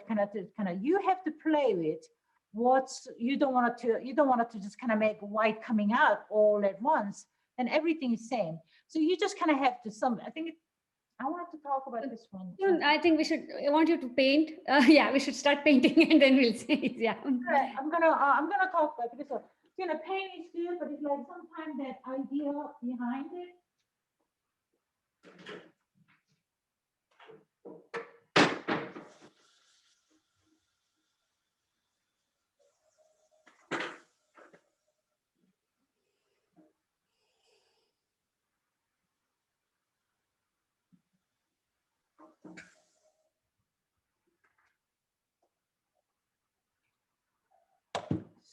you have to play with what's, you don't want it to just kind of make white coming out all at once, and everything is same. So you just kind of have to I wanted to talk about this one. I think I want you to paint. Yeah, we should start painting and then we'll see. Yeah. I'm gonna talk about, because pain is good, but it's like sometimes that idea behind it.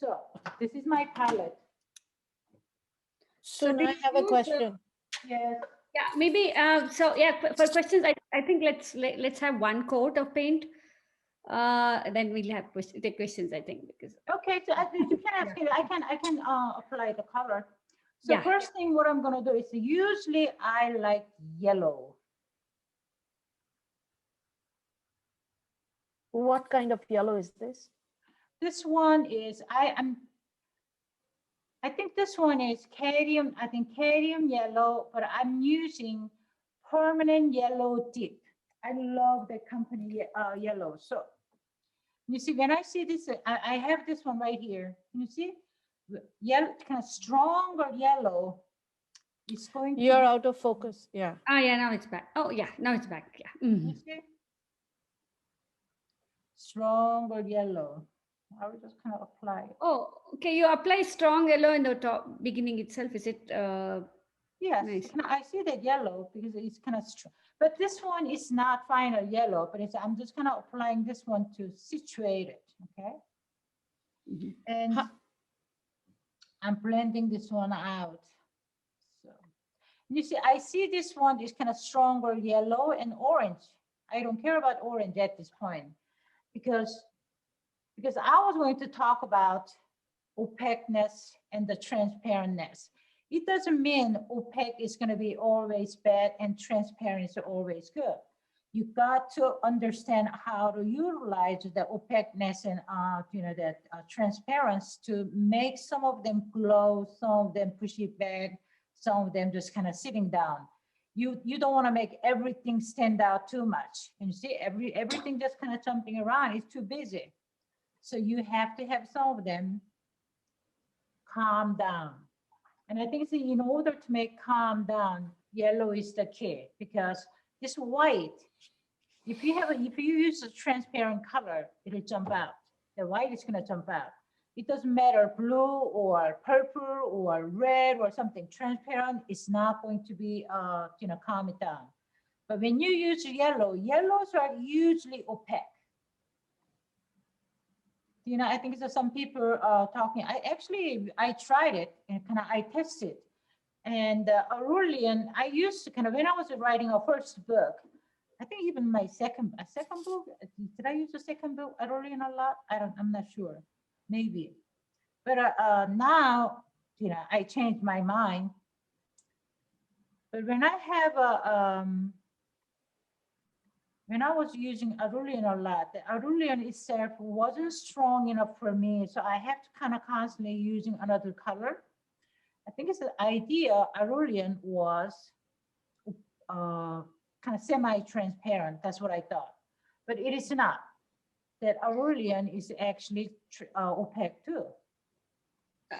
So this is my palette. So now I do you have a use question. Yes. Yeah, maybe. So yeah, for questions, I think let's have one coat of paint. Then we'll have take questions. I think because Okay, so you can ask me. I can apply the color. So yeah. first thing, what I'm gonna do is usually I like yellow. What kind of yellow is this? This one is I think this one is cadmium. I think cadmium yellow, but I'm using permanent yellow dip. I love the company yellow. So you see, when I see this, I have this one right here. Can you see? Yellow, kind of stronger yellow. It's going to You're be, out of focus. Yeah. Ah, yeah. Now it's back. Oh, yeah. Now it's back. Yeah. you see? Stronger yellow. I will just kind of apply it. Oh, okay. You apply strong yellow in the top beginning itself. Is it? Yes, Nice. I see that yellow because it's kind of strong. But this one is not final yellow, but I'm just kind of applying this one to situate it, okay? Mhm. And I'm blending this one out. So you see, I see this one is kind of stronger yellow and orange. I don't care about orange at this point because I was going to talk about opaqueness and the transparentness. It doesn't mean opaque is going to be always bad and transparent is always good. You got to understand how to utilize the opaqueness and that transparency to make some of them glow, some of them push it back, some of them just kind of sitting down. You don't want to make everything stand out too much. And you see, everything just kind of jumping around is too busy. So you have to have some of them calm down. And I think in order to make calm down, yellow is the key because this white, if you use a transparent color, it'll jump out. The white is going to jump out. It doesn't matter blue or purple or red or something. Transparent is not going to be calm it down. But when you use yellow, yellows are usually opaque. I think there's some people talking. I tried it and I tested. And Aurelian, I used to when I was writing a first book, I think even my second book, did I use the second book Aurelian a lot? I'm not sure, maybe. But now, I changed my mind. But when I have when I was using Aurelian a lot, the Aurelian itself wasn't strong enough for me. So I have to kind of constantly using another color. I think it's the idea Aurelian was kind of semi-transparent. That's what I thought. But it is not. That Aurelian is actually opaque too.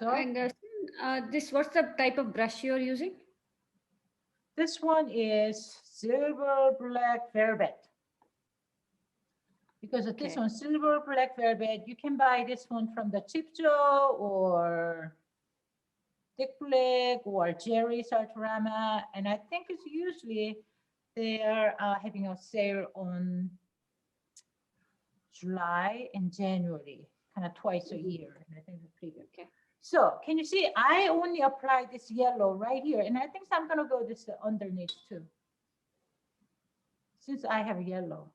So, And what's the type of brush you're using? This one is silver black velvet. Because of this one, silver black velvet, you can buy this one from the Cheap Joe or Dick Blick or Jerry Sartorama. And I think it's usually they are having a sale on July and January, kind of twice a year. And I think it's pretty good. Okay. So can you see, I only apply this yellow right here. And I think I'm going to go this underneath too. Since I have yellow.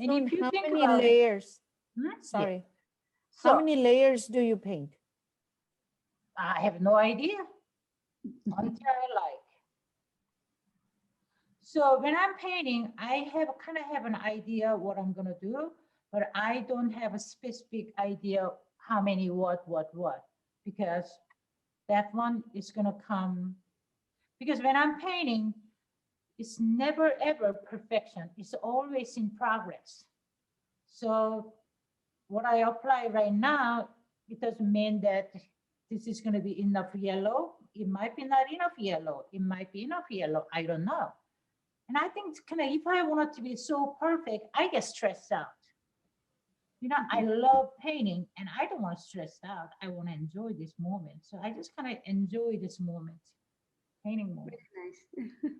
And if you how think many about layers? Sorry. Yeah. So, how many layers do you paint? I have no idea until I like. So when I'm painting, I kind of have an idea what I'm going to do, but I don't have a specific idea how many what, because that one is going to come. Because when I'm painting, it's never ever perfection. It's always in progress. So what I apply right now, it doesn't mean that this is going to be enough yellow. It might be not enough yellow. It might be enough yellow. I don't know. And I think if I want it to be so perfect, I get stressed out. I love painting and I don't want to stress out. I want to enjoy this moment. So I just kind of enjoy this moment, painting moment. Very nice.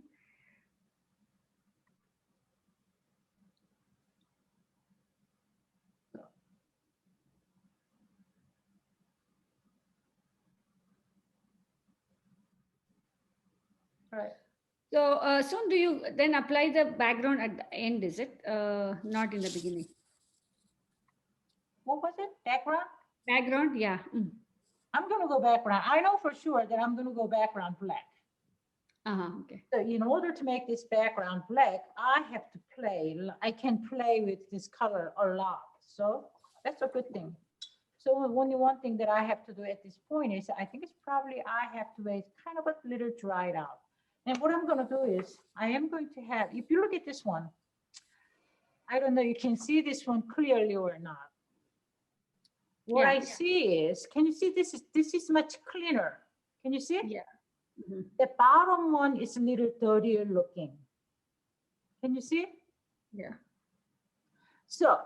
Right. So, so do you then apply the background at the end, is it? Not in the beginning. What was it? Background? Background, yeah. Mm. I'm going to go background. I know for sure that I'm going to go background black. Okay. So in order to make this background black, I have to play. I can play with this color a lot. So that's a good thing. So only one thing that I have to do at this point is I think it's probably I have to wait kind of a little dried out. And what I'm going to do is I am going to have, if you look at this one, I don't know, you can see this one clearly or not. What I see is, can you see this is much cleaner. Can you see? Yeah. Mm-hmm. The bottom one is a little dirtier looking. Can you see? Yeah. So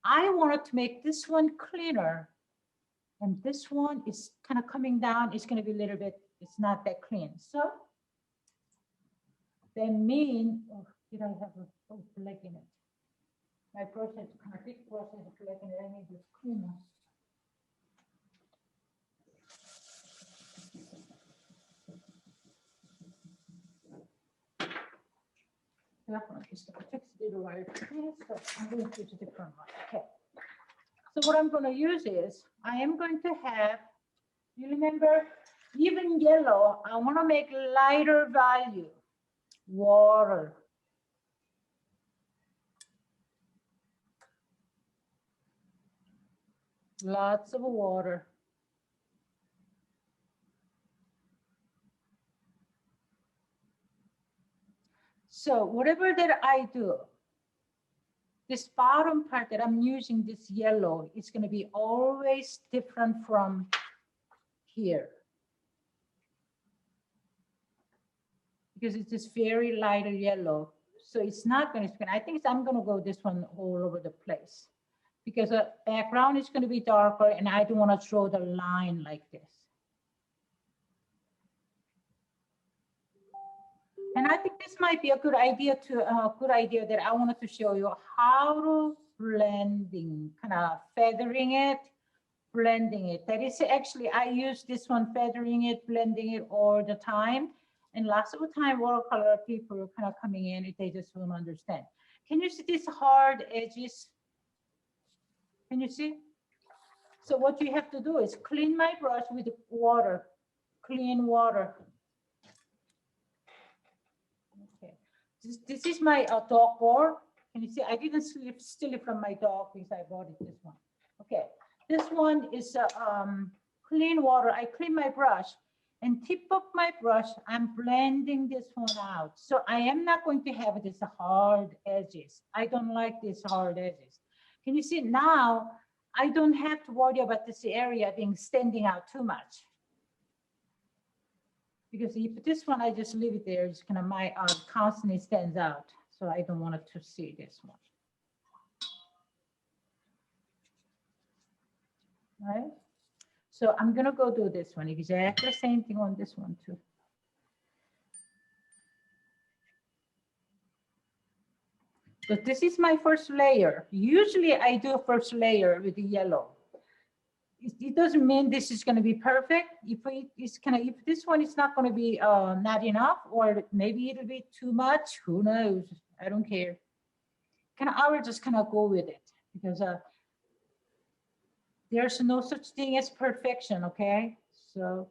I wanted to make this one cleaner. And this one is kind of coming down. It's going to be a little bit, it's not that clean. So that means, oh, did I have a black in it? My brush is kind of big brush has a black in it. I need this cleaner. That one is going to fix it right. So I'm going to use a different one. Okay. So what I'm going to use is I am going to have, you remember, even yellow, I want to make lighter value, water. Lots of water. So whatever that I do, this bottom part that I'm using this yellow is going to be always different from here. Because it's this very lighter yellow. So it's not going to spin. I think I'm going to go this one all over the place. Because the background is going to be darker and I don't want to draw the line like this. And I think this might be a good idea that I wanted to show you how to blending, kind of feathering it, blending it. That is actually, I use this one, feathering it, blending it all the time. And lots of the time, watercolor people are kind of coming in, they just won't understand. Can you see these hard edges? Can you see? So what you have to do is clean my brush with water, clean water. Okay, this is my dog board. Can you see? I didn't steal it from my dog because I bought it, this one. Okay, this one is clean water. I clean my brush and tip of my brush, I'm blending this one out. So I am not going to have this hard edges. I don't like these hard edges. Can you see now? I don't have to worry about this area being standing out too much. Because if this one, I just leave it there, it's kind of my constantly stands out. So I don't want it to see this one. Right? So I'm gonna go do this one, exactly the same thing on this one too. But this is my first layer. Usually I do a first layer with the yellow. It doesn't mean this is going to be perfect. If this one is not going to be not enough, or maybe it'll be too much, who knows? I don't care. I will just kind of go with it because there's no such thing as perfection. Okay, so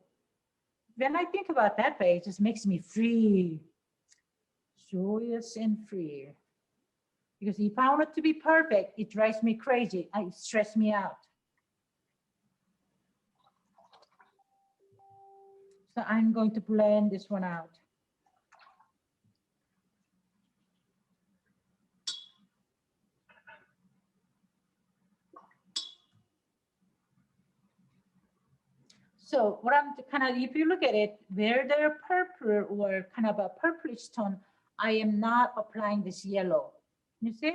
when I think about that way, it just makes me free, joyous and free. Because if I want it to be perfect, it drives me crazy. It stresses me out. So I'm going to blend this one out. So what I'm kind of, if you look at it, where they're purple or kind of a purplish tone, I am not applying this yellow. You see?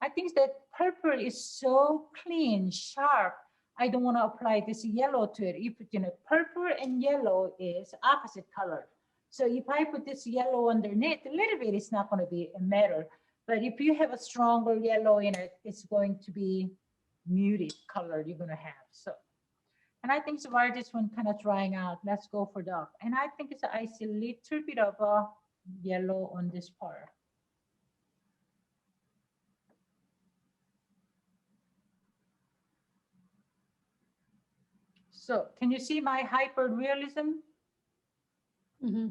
I think that purple is so clean, sharp. I don't want to apply this yellow to it. If purple and yellow is opposite color. So if I put this yellow underneath, a little bit, it's not going to be a matter. But if you have a stronger yellow in it, it's going to be muted color you're going to have. So And I think so far this one kind of drying out. Let's go for dark. And I think it's I see a little bit of a yellow on this part. So can you see my hyper realism? Mm-hmm.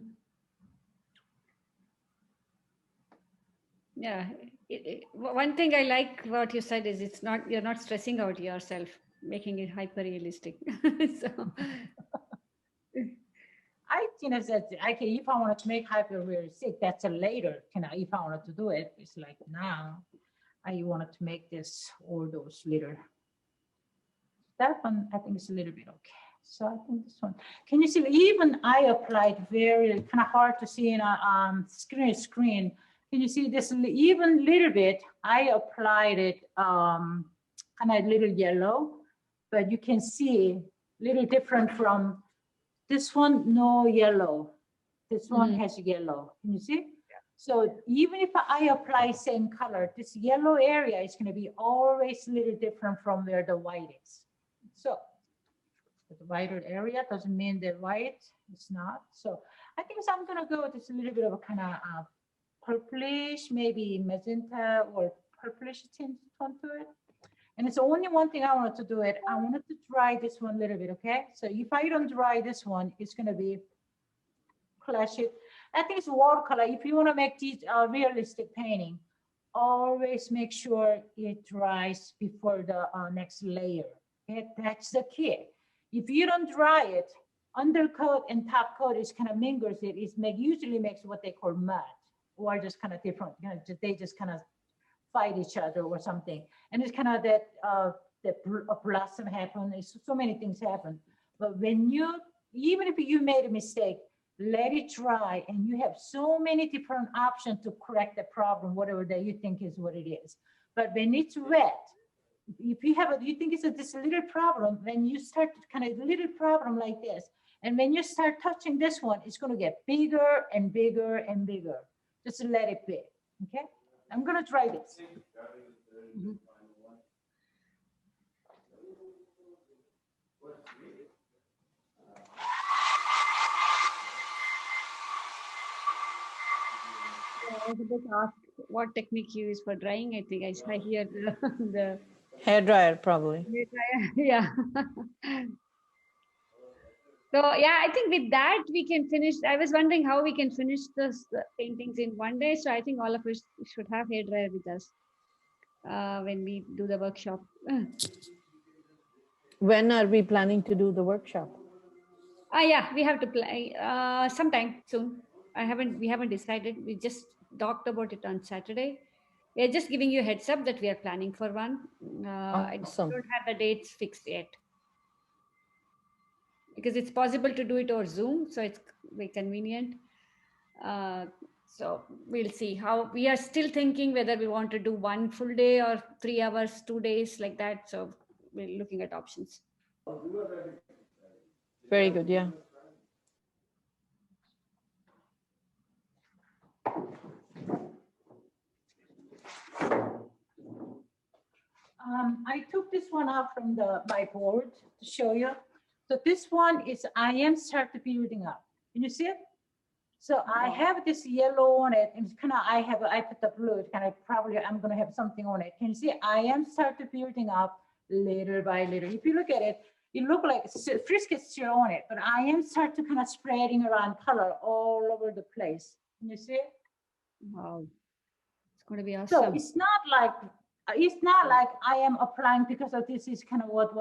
Yeah. One thing I like what you said is you're not stressing out yourself, making it hyper realistic. So I said, okay, if I wanted to make hyper realistic, that's a later. If I wanted to do it, it's like now I wanted to make this all those later. That one I think is a little bit okay. So I think this one. Can you see? Even I applied very kind of hard to see in a screen. Can you see this even little bit? I applied it kind of little yellow, but you can see little different from this one. No yellow. This one has yellow. Can you see? So even if I apply same color, this yellow area is going to be always a little different from where the white is. So the whiter area doesn't mean they're white. It's not. So I think I'm going to go with this a little bit of a kind of purplish, maybe magenta or purplish tint to it. And it's only one thing I wanted to do it. I wanted to dry this one a little bit, okay? So if I don't dry this one, it's going to be clash it. I think it's watercolor. If you want to make these realistic painting, always make sure it dries before the next layer. Okay? That's the key. If you don't dry it, undercoat and top coat is kind of mingles it. Usually makes what they call mud, or just kind of different. They just kind of fight each other or something. And it's kind of that a blossom happen. So many things happen. But when even if you made a mistake, let it dry, and you have so many different options to correct the problem, whatever that you think is what it is. But when it's wet, if you think it's this little problem, when you start kind of little problem like this, and when you start touching this one, it's going to get bigger and bigger and bigger. Just let it be. Okay, I'm going to try this. Mm-hmm. I was about to ask what technique you use for drying. I think I hear the Hair dryer, probably. yeah. So yeah, I think with that we can finish. I was wondering how we can finish this paintings in one day. So I think all of us should have hair dryer with us when we do the workshop. When are we planning to do the workshop? Yeah, we have to play sometime soon. We haven't decided. We just talked about it on Saturday. We are just giving you a heads up that we are planning for one. Awesome. I don't have the dates fixed yet, because it's possible to do it over Zoom, so it's very convenient. So we'll see how. We are still thinking whether we want to do one full day or 3 hours, 2 days, like that. So we're looking at options. Very good, yeah. I took this one out from my board to show you. So this one is I am started building up. Can you see it? So I have this yellow on it, and it's kind of I put the blue. It's kind of probably I'm going to have something on it. Can you see? I am started building up little by little. If you look at it, it look like Frisk is still on it, but I am starting to kind of spreading around color all over the place. Can you see it? Wow, it's going to be awesome. So it's not like I am applying because of this is kind of what.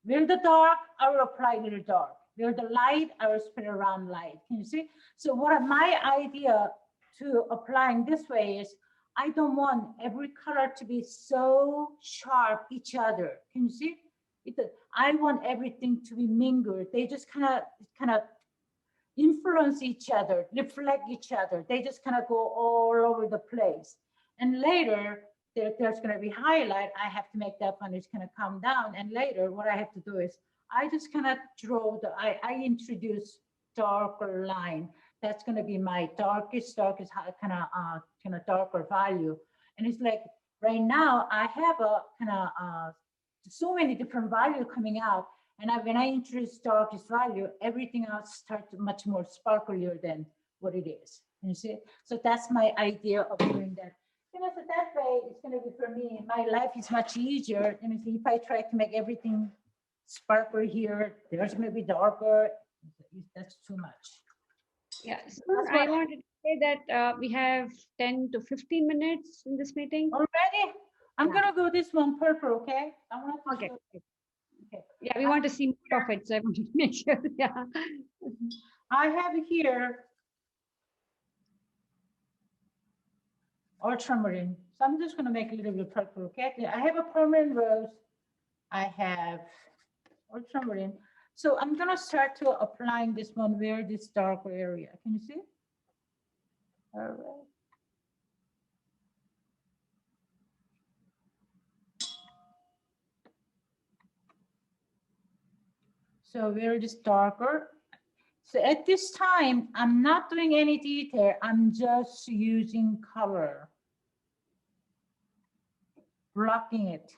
Where the dark, I will apply a little dark. Where the light, I will spread around light. Can you see? So what my idea to applying this way is, I don't want every color to be so sharp each other. Can you see? I want everything to be mingled. They just kind of influence each other, reflect each other. They just kind of go all over the place. And later, there's going to be highlight. I have to make that one, it's going to come down. And later, what I have to do is, I just kind of draw I introduce darker line. That's going to be my darkest kind of darker value. And it's like right now I have a kind of so many different value coming out, And when I introduce darkest value, everything else starts much more sparklier than what it is. You see? So that's my idea of doing that. You know, so that way it's going to be, for me, my life is much easier. And if I try to make everything sparkle here, there's going to be darker. That's too much. Yeah, so I wanted to say that we have 10 to 15 minutes in this meeting. Already? I'm Yeah. going to go this one purple, okay? I want to Okay. show- okay. Yeah, we want to see more of it, so I wanted to make sure. Yeah. I have here ultramarine. So I'm just going to make a little bit of purple, okay? I have a permanent rose. I have ultramarine. So I'm going to start to applying this one where this darker area. Can you see? All right. So where it is darker. So at this time, I'm not doing any detail. I'm just using color, blocking it.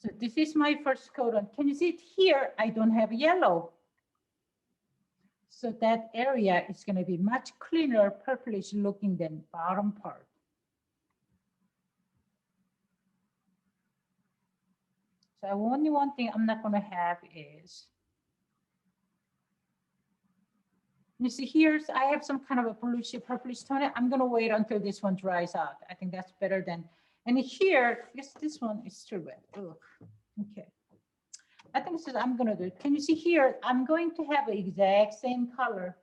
So this is my first coat on. Can you see it here? I don't have yellow. So that area is going to be much cleaner, purplish looking than bottom part. So only one thing I'm not going to have is, you see here, I have some kind of a bluish purplish tone. I'm going to wait until this one dries out. I think that's better than, and here, this one is too wet. Ugh. Okay. I think this is, I'm going to do it. Can you see here? I'm going to have the exact same color.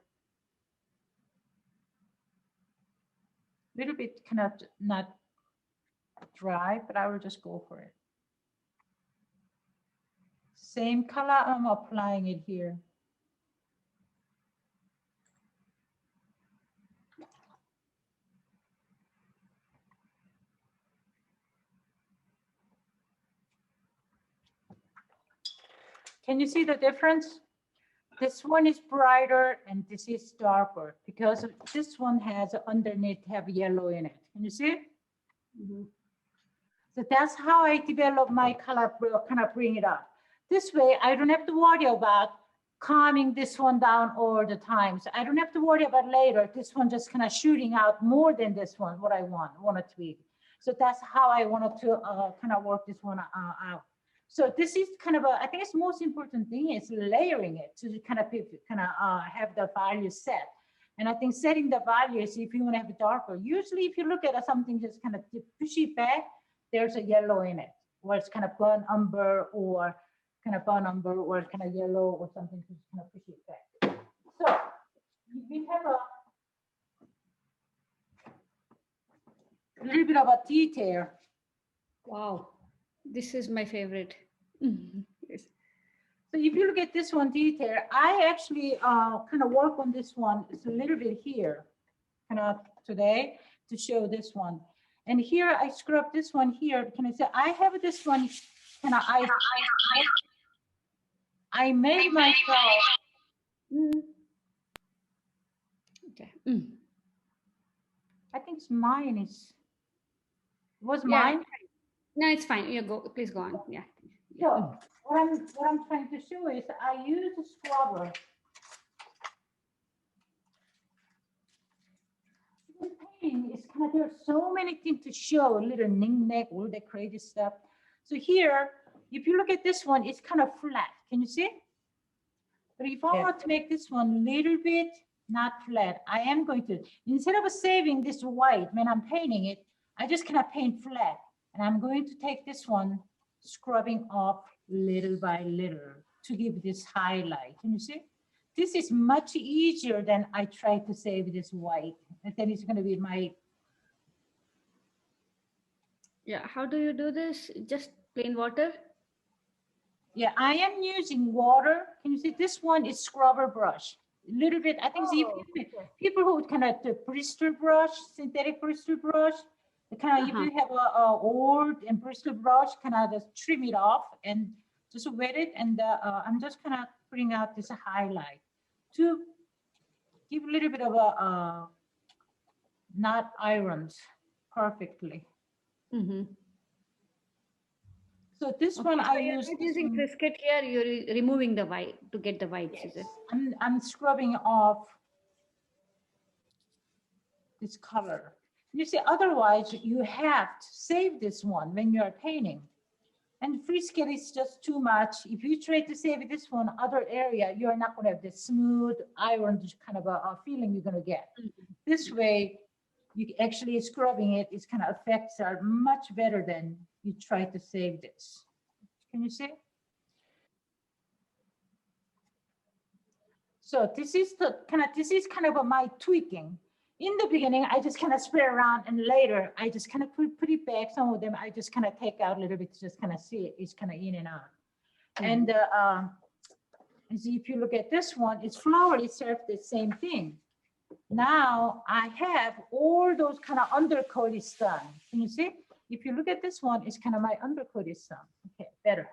A little bit kind of not dry, but I will just go for it. Same color, I'm applying it here. Can you see the difference? This one is brighter and this is darker because this one has underneath have yellow in it. Can you see? Mm-hmm. So that's how I develop my color, kind of bring it up. This way, I don't have to worry about calming this one down all the time. So I don't have to worry about later, this one just kind of shooting out more than this one, what I want to tweak. So that's how I wanted to kind of work this one out. So this is kind of I think it's the most important thing is layering it to kind of have the value set. And I think setting the values, if you want to have it darker, usually if you look at something just kind of push it back, there's a yellow in it, or it's kind of burnt umber or kind of yellow or something to kind of push it back. So we have a little bit of a detail. Wow, this is my favorite. Yes. So if you look at this one detail, I actually kind of work on this one. It's a little bit here, kind of today to show this one. And here I scrub this one here. Can I say I have this one? Kind of I made myself. Okay. I think it's mine. Was Yeah. mine? No, it's fine. You go. Please go on. Yeah. So what I'm trying to show is I use a scrubber. The painting is kind of, there's so many things to show, little knick-knack, all that crazy stuff. So here, if you look at this one, it's kind of flat. Can you see? But if I want to make this one a little bit not flat, I am going to, instead of saving this white when I'm painting it, I just kind of paint flat. And I'm going to take this one, scrubbing off little by little to give this highlight. Can you see? This is much easier than I try to save this white. And then it's going to be my. Yeah, how do you do this? Just plain water? Yeah, I am using water. Can you see this one is scrubber brush? A little bit, I think people who kind of the Bristol brush, synthetic Bristol brush, the kind of if you have a old and Bristol brush, kind of just trim it off and just wet it, and I'm just kind of putting out this highlight to give a little bit of a not ironed perfectly. So this one I use. Using Trisket here, you're removing the white to get the whites, Yes. is it? I'm scrubbing off this color. You see, otherwise you have to save this one when you are painting. And Frisket is just too much. If you try to save this one other area, you are not going to have the smooth ironed kind of a feeling you're going to get. This way, you actually scrubbing it, its kind of effects are much better than you try to save this. Can you see? So this is kind of my tweaking. In the beginning, I just kind of spray around, and later I just kind of put it back. Some of them I just kind of take out a little bit to just kind of see it's kind of in and out. And see, if you look at this one, it's flower itself, the same thing. Now I have all those kind of undercoat is done. Can you see? If you look at this one, it's kind of my undercoat is done. Okay, better.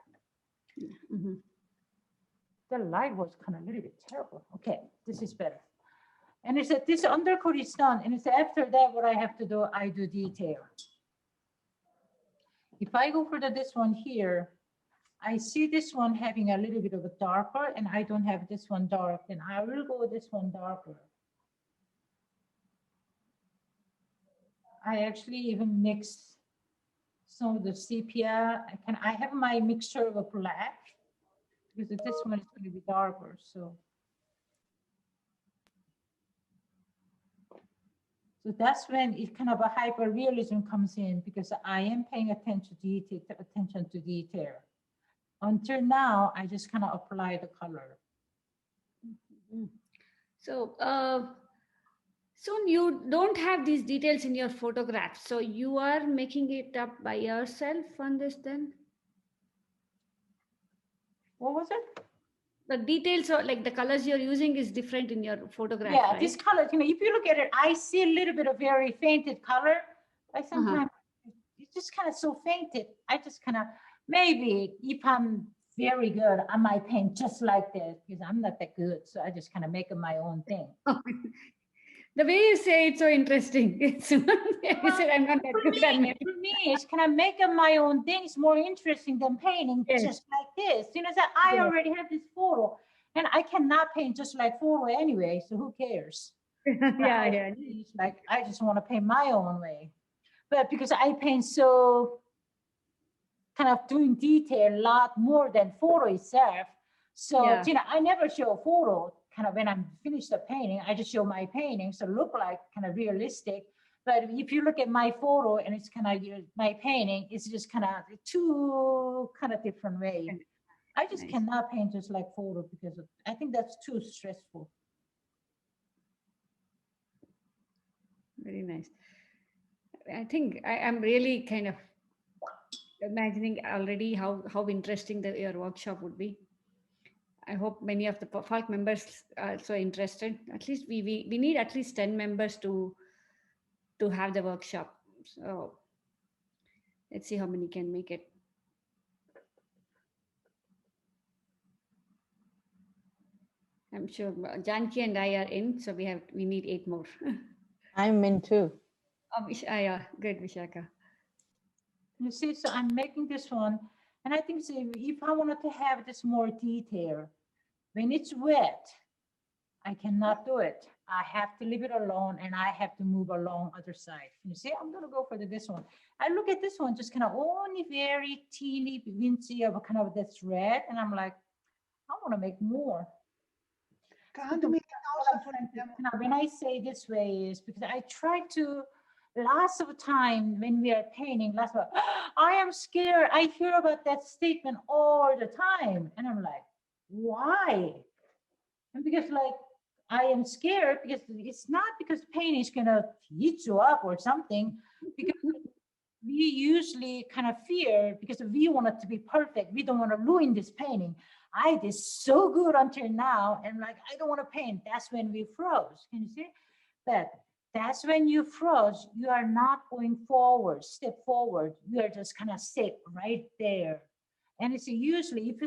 The light was kind of a little bit terrible. Okay, this is better. And it's that this undercoat is done. And it's after that, what I have to do, I do detail. If I go for this one here, I see this one having a little bit of a darker, and I don't have this one dark, and I will go with this one darker. I actually even mix some of the sepia. I have my mixture of a black, because this one is going to be darker. So that's when it kind of a hyper realism comes in, because I am paying attention to detail. Until now, I just kind of apply the color. So soon you don't have these details in your photographs. So you are making it up by yourself on this then? What was it? The details, or like the colors you're using is different in your photograph, Yeah, right? this color, if you look at it, I see a little bit of very fainted color. Like sometimes it's just kind of so fainted. I just kind of, maybe if I'm very good, I might paint just like this, because I'm not that good. So I just kind of make it my own thing. The way you say it's so interesting. It's you said I'm not that good at it. For me, it's kind of making my own thing. It's more interesting than painting just like this. You know, so I already have this photo, and I cannot paint just like photo anyway. So who cares? It's like I just want to paint my own way. But because I paint so kind of doing detail a lot more than photo itself. So you know, I never show a photo. Kind of when I'm finished the painting, I just show my paintings to look like kind of realistic. But if you look at my photo and it's kind of my painting, it's just kind of two kind of different ways. I just cannot paint just like photo, because I think that's too stressful. Very nice. I think I'm really kind of imagining already how interesting your workshop would be. I hope many of the FALC members are so interested. At least we need at least 10 members to have the workshop. So let's see how many can make it. I'm sure Janki and I are in, so we need 8 more. I'm in too. Oh, yeah, good, Vishaka. You see, so I'm making this one, and I think so if I wanted to have this more detail, when it's wet, I cannot do it. I have to leave it alone, and I have to move along other side. You see, I'm gonna go for this one. I look at this one, just kind of only very teeny wincy of a kind of this red, and I'm like, I want to make more. When I say this way is because I try to, lots of time when we are painting, I am scared. I hear about that statement all the time. And I'm like, why? And because like, I am scared because it's not because pain is going to eat you up or something, because we usually kind of fear because we want it to be perfect. We don't want to ruin this painting. I did so good until now, and like, I don't want to paint. That's when we froze. Can you see? But that's when you froze. You are not going forward, step forward. You are just kind of sit right there. And it's usually if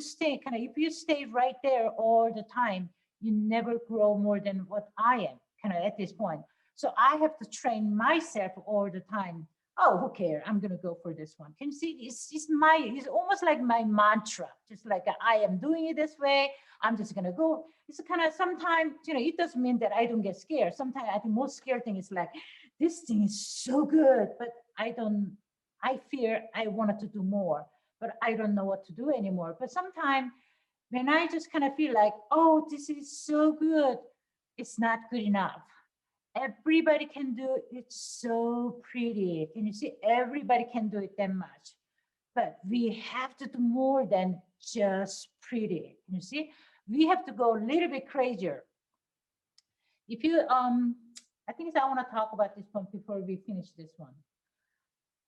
you stay right there all the time, you never grow more than what I am at this point. So I have to train myself all the time. Oh, who cares? I'm gonna go for this one. Can you see? It's almost like my mantra. Just like I am doing it this way. I'm just gonna go. It's sometimes it doesn't mean that I don't get scared. Sometimes I think most scary thing is like this thing is so good, but I fear I wanted to do more, but I don't know what to do anymore. But sometimes when I just feel like, oh, this is so good, it's not good enough. Everybody can do it. It's so pretty. Can you see? Everybody can do it that much. But we have to do more than just pretty. You see? We have to go a little bit crazier. If you I think I want to talk about this one before we finish this one.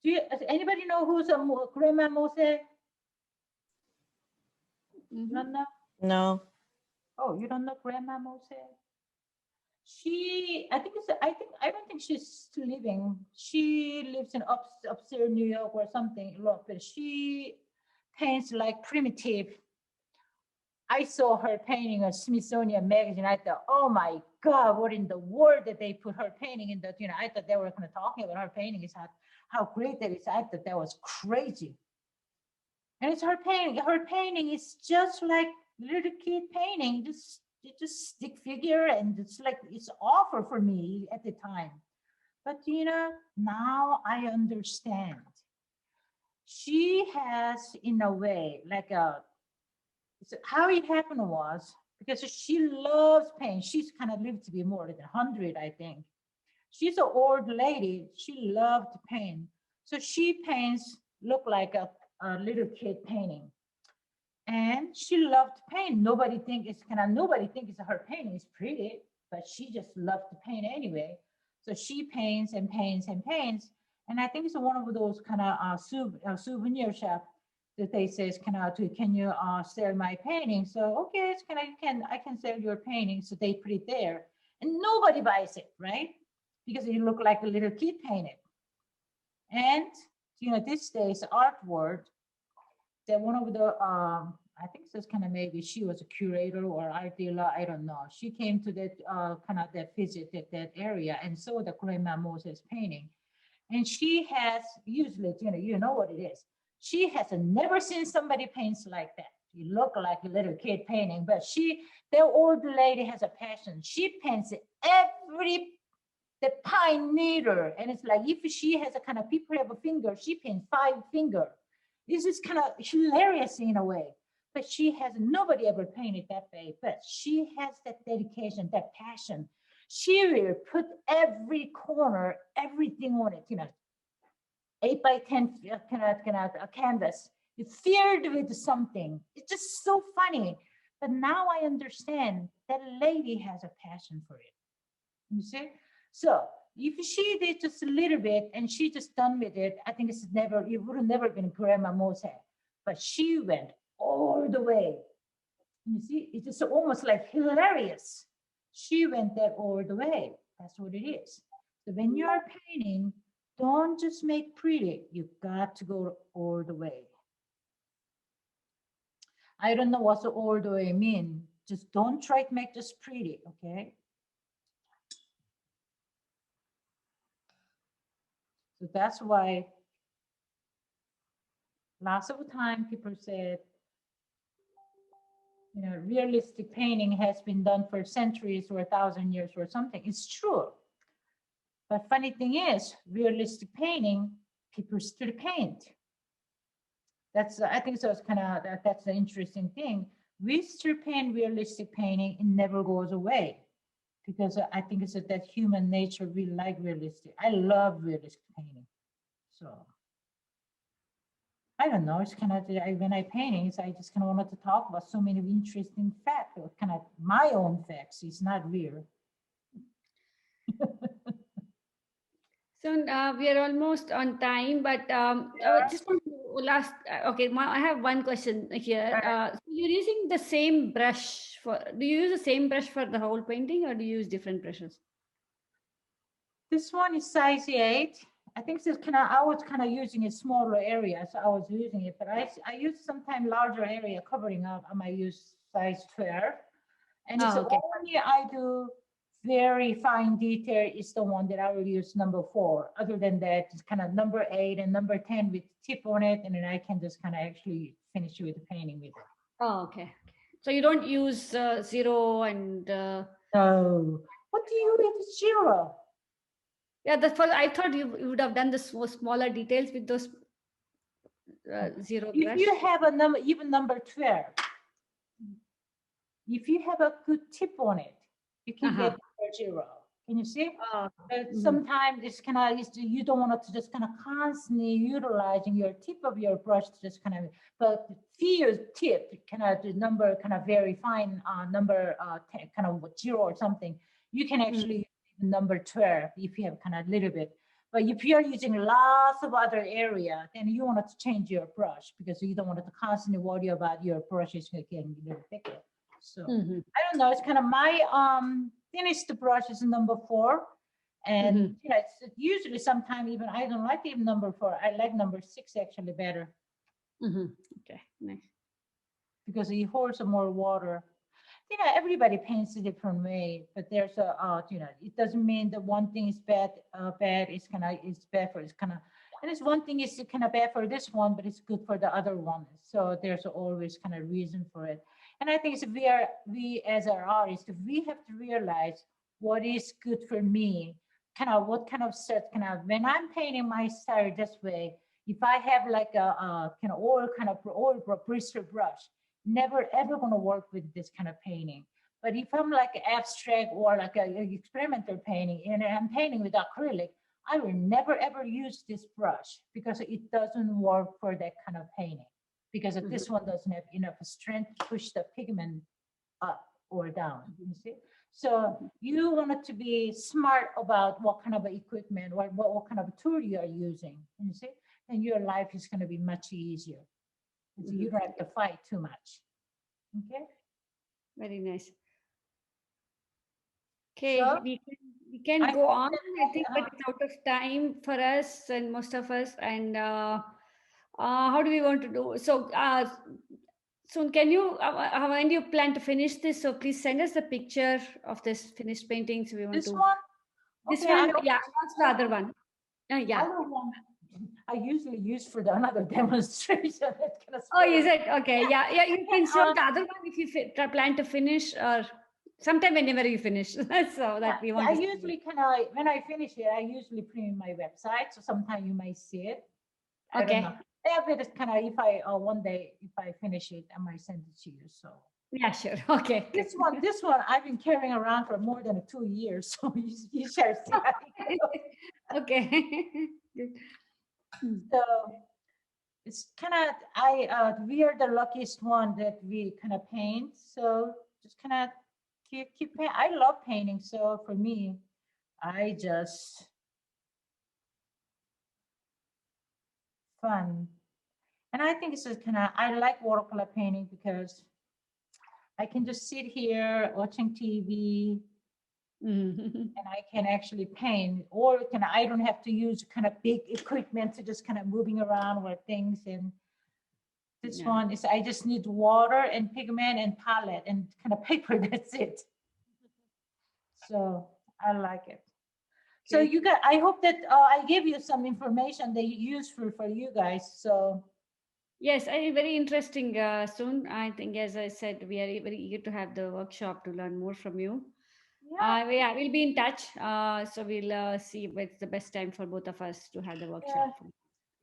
Does anybody know who's Grandma Mose? You don't know? No. Oh, you don't know Grandma Mose? I don't think she's still living. She lives in upstairs New York or something, but she paints like primitive. I saw her painting a Smithsonian magazine. I thought, oh my God, what in the world did they put her painting in that? I thought they were talking about her painting is how great that is. I thought that was crazy. And it's her painting. Her painting is just like little kid painting, just stick figure, and it's awful for me at the time. But now I understand. She has, in a way, how it happened was because she loves paint. She's lived to be more than 100, I think. She's an old lady. She loved to paint. So she paints look like a little kid painting. And she loved to paint. Nobody think it's her painting is pretty, but she just loved to paint anyway. So she paints and paints and paints. And I think it's one of those souvenir shop that they says, can you sell my painting? So okay, I can sell your painting. So they put it there, and nobody buys it, right? Because you look like a little kid painted. And this day's artwork, that one of the I think it's maybe she was a curator or art dealer, I don't know. She came to that that visit at that area and saw the Grandma Moses painting. And she has usually, you know what it is. She has never seen somebody paints like that. You look like a little kid painting, but the old lady has a passion. She paints the pine needle, and it's like if she has a people have a finger, she paints 5 fingers. This is hilarious in a way, but nobody ever painted that way, but she has that dedication, that passion. She will put every corner, everything on it, 8 by 10 canvas. It's filled with something. It's just so funny. But now I understand that lady has a passion for it. You see? So if she did just a little bit and she just done with it, I think it would have never been Grandma Mose. But she went all the way. You see, it's just almost like hilarious. She went there all the way. That's what it is. So when you're painting, don't just make pretty. You got to go all the way. I don't know what the all the way mean. Just don't try to make just pretty, okay? So that's why lots of time people said, realistic painting has been done for centuries or 1,000 years or something. It's true. But funny thing is, realistic painting, people still paint. I think so. It's that's the interesting thing. We still paint realistic painting. It never goes away because I think it's that human nature. We like realistic. I love realistic painting. So I don't know. It's when I painting, I just wanted to talk about so many interesting facts, my own facts. It's not real. So we are almost on time, but just last. Okay, I have one question here. So you're using the same brush do you use the same brush for the whole painting, or do you use different brushes? This one is size 8. I think this kind of, I was kind of using a smaller area, so I was using it, but I use sometimes larger area covering up. I might use size 12. And it's Oh, okay. only I do very fine detail is the one that I will use number 4. Other than that, it's kind of number 8 and number 10 with tip on it. And then I can just kind of actually finish with the painting with it. Oh, okay. So you don't use 0 and No. What do you use 0? yeah, that's what I thought you would have done the smaller details with those 0 If brush. you have a number, even number 12, if you have a good tip on it, you can get number 0. Can you see? Sometimes it's kind of, you don't want to just kind of constantly utilizing your tip of your brush to just kind of, but feel tip kind of the number kind of very fine number 10, kind of 0 or something. You can actually use number 12 if you have kind of a little bit. But if you're using lots of other area, then you want to change your brush because you don't want to constantly worry about your brushes getting a little thicker. So I don't know. It's kind of my finished brush is number 4, and you know, it's usually sometimes even I don't like even number 4. I like number 6 actually better. Okay, nice. Because it holds more water. You know, everybody paints a different way, but there's a you know, it doesn't mean that one thing is bad. Bad is kind of is bad for it's kind of, and it's one thing is kind of bad for this one, but it's good for the other one. So there's always kind of reason for it. And I think it's we as our artists, we have to realize what is good for me, kind of what kind of set kind of when I'm painting my style this way. If I have like a kind of oil bristle brush, never ever going to work with this kind of painting. But if I'm like abstract or like a experimental painting and I'm painting with acrylic, I will never ever use this brush because it doesn't work for that kind of painting. Because this one doesn't have enough strength to push the pigment up or down, you see? So you want it to be smart about what kind of equipment or what kind of tool you are using, you see? And your life is going to be much easier. So you don't have to fight too much. Okay. Very nice. Okay, So, we can I go hope on. that- I think that it's out of time for us and most of us. And how do we want to do? So soon, can you? When do you plan to finish this? So please send us the picture of this finished painting. So we want this to. one. This Okay, one, yeah. What's the other one? Yeah. Other one I usually use for the another demonstration. It's kind of Oh, is it? Okay. Yeah. Yeah. You can show the other one if you plan to finish or sometime whenever you finish. So that we want I to usually kind of, when I finish it, I usually put it in my website. So sometimes you might see it. I don't Okay. know. Yeah, but it's kind of, if I, one day, if I finish it, I might send it to you. So Yeah, sure. Okay. this one, I've been carrying around for more than 2 years. So you shall see. Okay. Good. So it's kind of, we are the luckiest one that we kind of paint. So just kind of keep paint. I love painting. So for me, I just fun. And I think it's just kind of, I like watercolor painting because I can just sit here watching TV and I can actually paint, or I don't have to use kind of big equipment to just kind of moving around with things. And this one is, I just need water and pigment and palette and kind of paper. That's it. So I like it. So you got, I hope that I gave you some information that useful for you guys. So yes, very interesting. Soon, I think, as I said, we are very eager to have the workshop to learn more from you. Yeah, we'll be in touch. So we'll see what's the best time for both of us to have the workshop.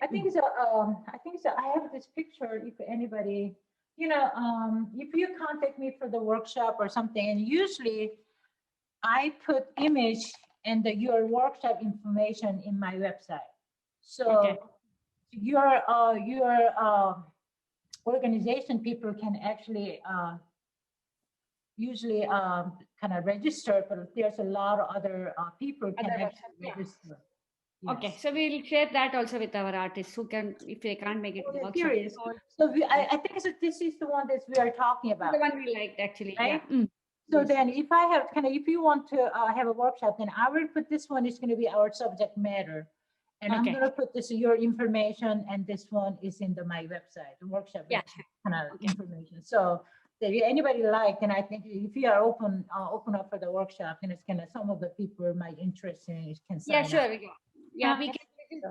I think it's I have this picture. If anybody, if you contact me for the workshop or something, and usually I put image and your workshop information in my website. So your organization people can actually usually kind of register, but there's a lot of other people can actually register. Yes. Okay, so we'll share that also with our artists who can, if they can't make it to the workshop. So I think this is the one that we are talking about. The one we liked, actually. Right? Yeah. So then if I have if you want to have a workshop, then I will put this one is going to be our subject matter. And I'm Okay. gonna put this your information, and this one is in my website, the workshop Yeah, kind of Okay. information. So if anybody like, and I think if you are open up for the workshop, and it's gonna some of the people might interest in it can sign Yeah, up. sure. Yeah, Okay.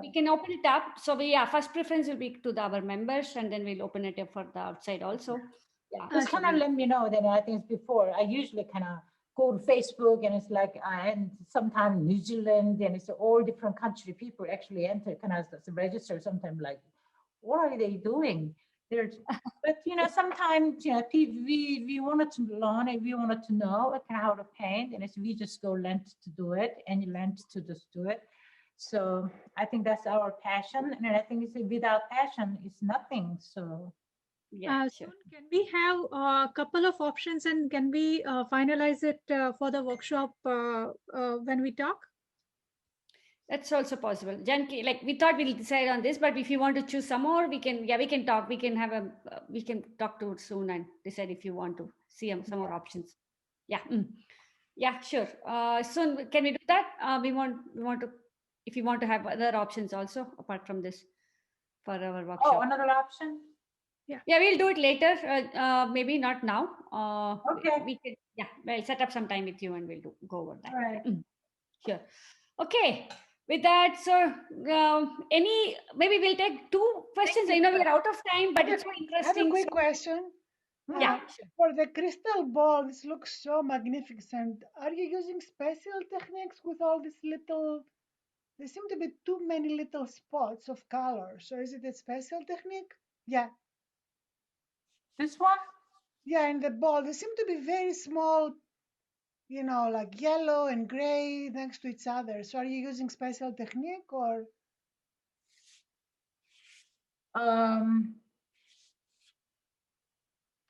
we can open it up. So yeah, first preference will be to our members, and then we'll open it up for the outside also. Yeah, Just kind of let me know. Then I think before I usually kind of go to Facebook, and it's like, and sometimes New Zealand, and it's all different country people actually enter, kind of register. Sometimes like, what are they doing? There's, but sometimes we wanted to learn, and we wanted to know kind of how to paint, and it's we just go learn to do it, and you learn to just do it. So I think that's our passion, and I think it's without passion, it's nothing. So. yeah, sure. Soon, can we have a couple of options, and can we finalize it for the workshop when we talk? That's also possible. Janki, like we thought we'll decide on this, but if you want to choose some more, we can. Yeah, we can talk. We can have we can talk to it soon and decide if you want to see some more options. Yeah. Yeah, sure. Soon, can we do that? We want to, if you want to have other options also apart from this for our workshop. Oh, another option. Yeah, we'll do it later. Maybe not now. Okay. We can. Yeah, we'll set up some time with you and we'll go over that. All right. Sure. Okay. With that, so maybe we'll take two questions. I know we're out of time, but it's so I have interesting. a quick so- question. Yeah, sure. For the crystal ball, this looks so magnificent. Are you using special techniques with all these little? There seem to be too many little spots of color. So is it a special technique? Yeah, This one? yeah. In the ball, they seem to be very small. Like yellow and gray next to each other. So are you using special technique or?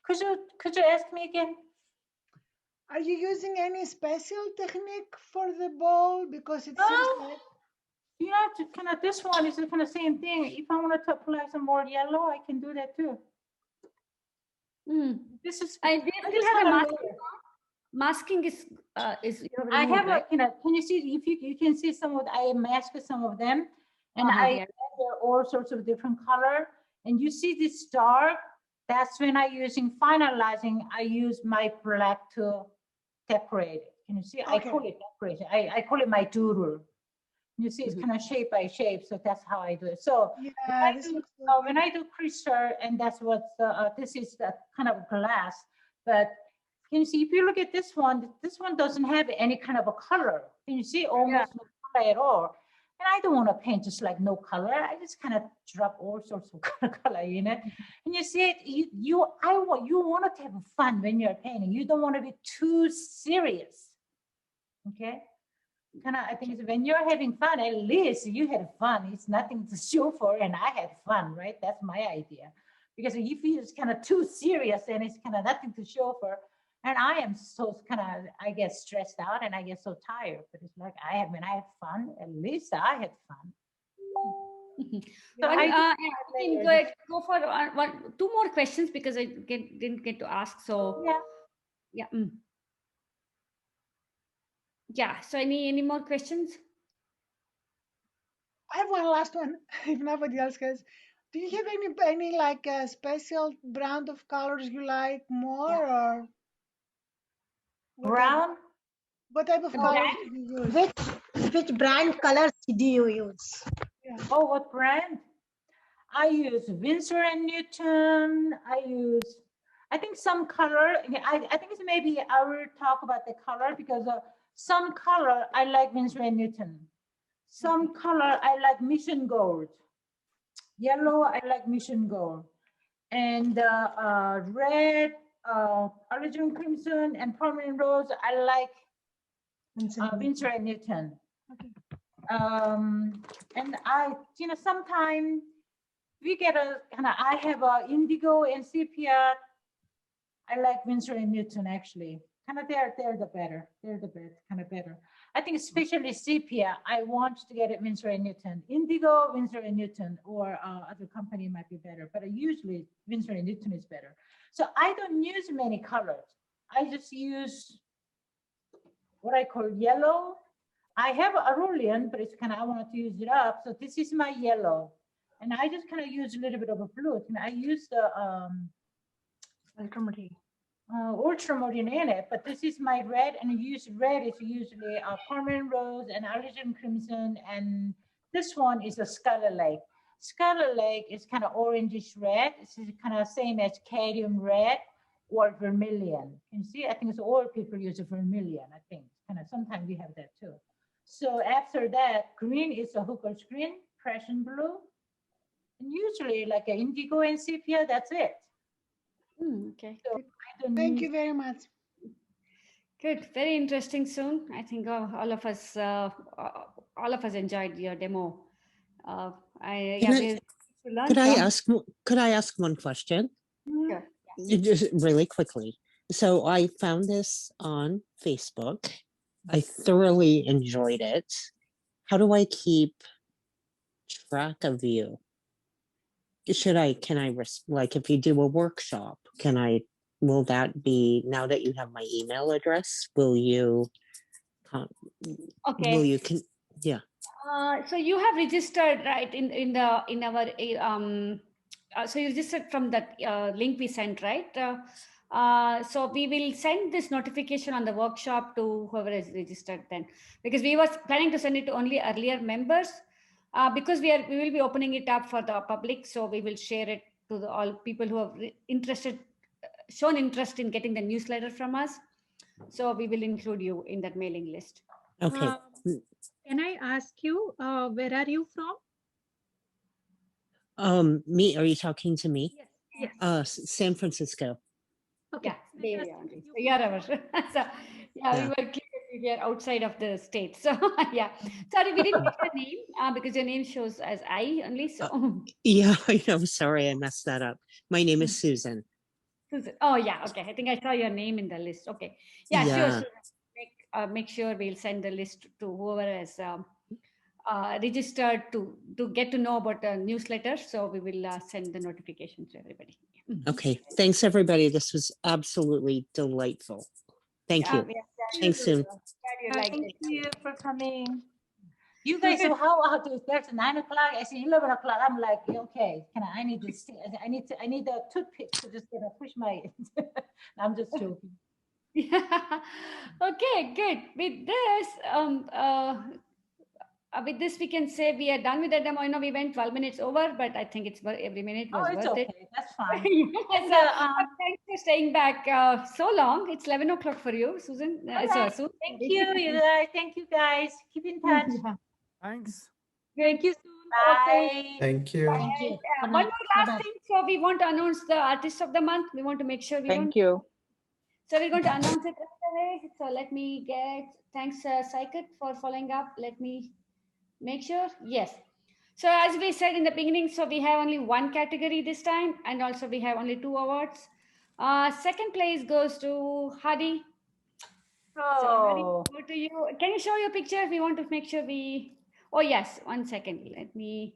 Could you ask me again? Are you using any special technique for the ball? Because it seems like To kind of this one is the kind of same thing. If I wanted to apply some more yellow, I can do that too. This is. I do I you just have a wanna masking is you have I removed, have right? can you see if you can see some of I masked some of them, and Uh-huh, I yeah. add all sorts of different color. And you see this dark. That's when finalizing. I use my black to decorate it. Can you see? I Okay. call it decoration. I call it my doodle. You see, it's Mhm. kind of shape by shape. So that's how I do it. So yeah, this looks so when I do crystal, and that's what this is that kind of glass. But can you see if you look at this one doesn't have any kind of a color. Can you see almost no color at all? And I don't want to paint just like no color. I just kind of drop all sorts of color in it. And you see it, you want to have fun when you're painting. You don't want to be too serious. Okay. I think it's when you're having fun, at least you had fun. It's nothing to show for, and I had fun, right? That's my idea. Because if it's kind of too serious, then it's kind of nothing to show for. And I am so I get stressed out and I get so tired. But it's like when I had fun, at least I had fun. So We I go for two more questions because I didn't get to ask. So yeah. Yeah. So any more questions? I have one last one. If nobody else has, do you have any like a special brand of colors you like more, or Brown? what type of colors do you use? Which brand colors do you use? Yeah. Oh, what brand? I use Winsor and Newton. I think some color. I think it's maybe I will talk about the color because some color I like Winsor and Newton. Some color I like Mission Gold. Yellow I like Mission Gold, and red, Origin Crimson, and Permanent Rose I like Winsor and Newton. Okay. And sometimes we get I have a indigo and sepia. I like Winsor and Newton actually. They're the better. They're the best, better. I think especially sepia, I want to get it Winsor and Newton. Indigo, Winsor and Newton, or other company might be better, but usually Winsor and Newton is better. So I don't use many colors. I just use what I call yellow, I have a Aurelian, but it's kind of, I wanted to use it up. So this is my yellow. And I just kind of use a little bit of a blue. And I use the Ultramarine. ultramarine in it, but this is my red, and I use red is usually Carmen Rose and Arlesian Crimson, and this one is a Scarlet Lake. Scarlet Lake is kind of orangish red. It's kind of same as cadmium red or vermilion. You see, I think it's all people use a vermilion. I think kind of sometimes we have that too. So after that, green is a hooker's green, Prussian blue, and usually like an indigo and sepia. That's it. Okay. So I don't Thank use you very much. Good. Very interesting, Soon. I think all of us enjoyed your demo. Can I- we'll learn Could I from. ask one question? Sure. Just really quickly. So I found this on Facebook. I thoroughly enjoyed it. How do I keep track of you? Like if you do a workshop, will that be, now that you have my email address, will you, Okay. yeah. So you have registered, right, in our so you registered from that link we sent, right? So we will send this notification on the workshop to whoever is registered then, because we was planning to send it to only earlier members, because we will be opening it up for the public. So we will share it to all people who have shown interest in getting the newsletter from us. So we will include you in that mailing list. Okay. Can I ask you, where are you from? Me, are you talking to me? Yes. San Francisco. Okay. Yeah, Bay Area Fantastic. only. So you're our. So yeah, we were clear we are outside of the state. So yeah, sorry, we didn't get your name because your name shows as I only. So Yeah, I know. Sorry, I messed that up. My name is Susan. Susan. Oh yeah, okay. I think I saw your name in the list. Okay, yeah, sure. Yeah. Susan. Make sure we'll send the list to whoever has registered to get to know about the newsletter. So we will send the notification to everybody. Okay. Thanks, everybody. This was absolutely delightful. Thank you. Thanks, Soon. Thank you for coming. You guys, so how do there's 9 o'clock? I see 11 o'clock. I'm like, okay, I need this. I need a toothpick to just push my. I'm just joking. Yeah. Okay, good. With this, we can say we are done with the demo. I know we went 12 minutes over, but I think every minute was it's worth okay. it. That's fine. Thanks for staying back so long. It's 11 o'clock for you, Susan. Sue. Thank you, guys. Thank you, guys. Keep in touch. Thanks. Thank you, Soon. Bye. Thank you. Thank you. One more last thing. So we want to announce the artist of the month. We want to make sure we don't. Thank you. So we're going to announce it right away. So let me thanks Saikat for following up. Let me make sure. Yes. So as we said in the beginning, so we have only one category this time, and also we have only 2 awards. Second place goes to Hadi. So Hadi, go to you. Can you show your picture? We want to make sure we. Oh yes, 1 second. Let me.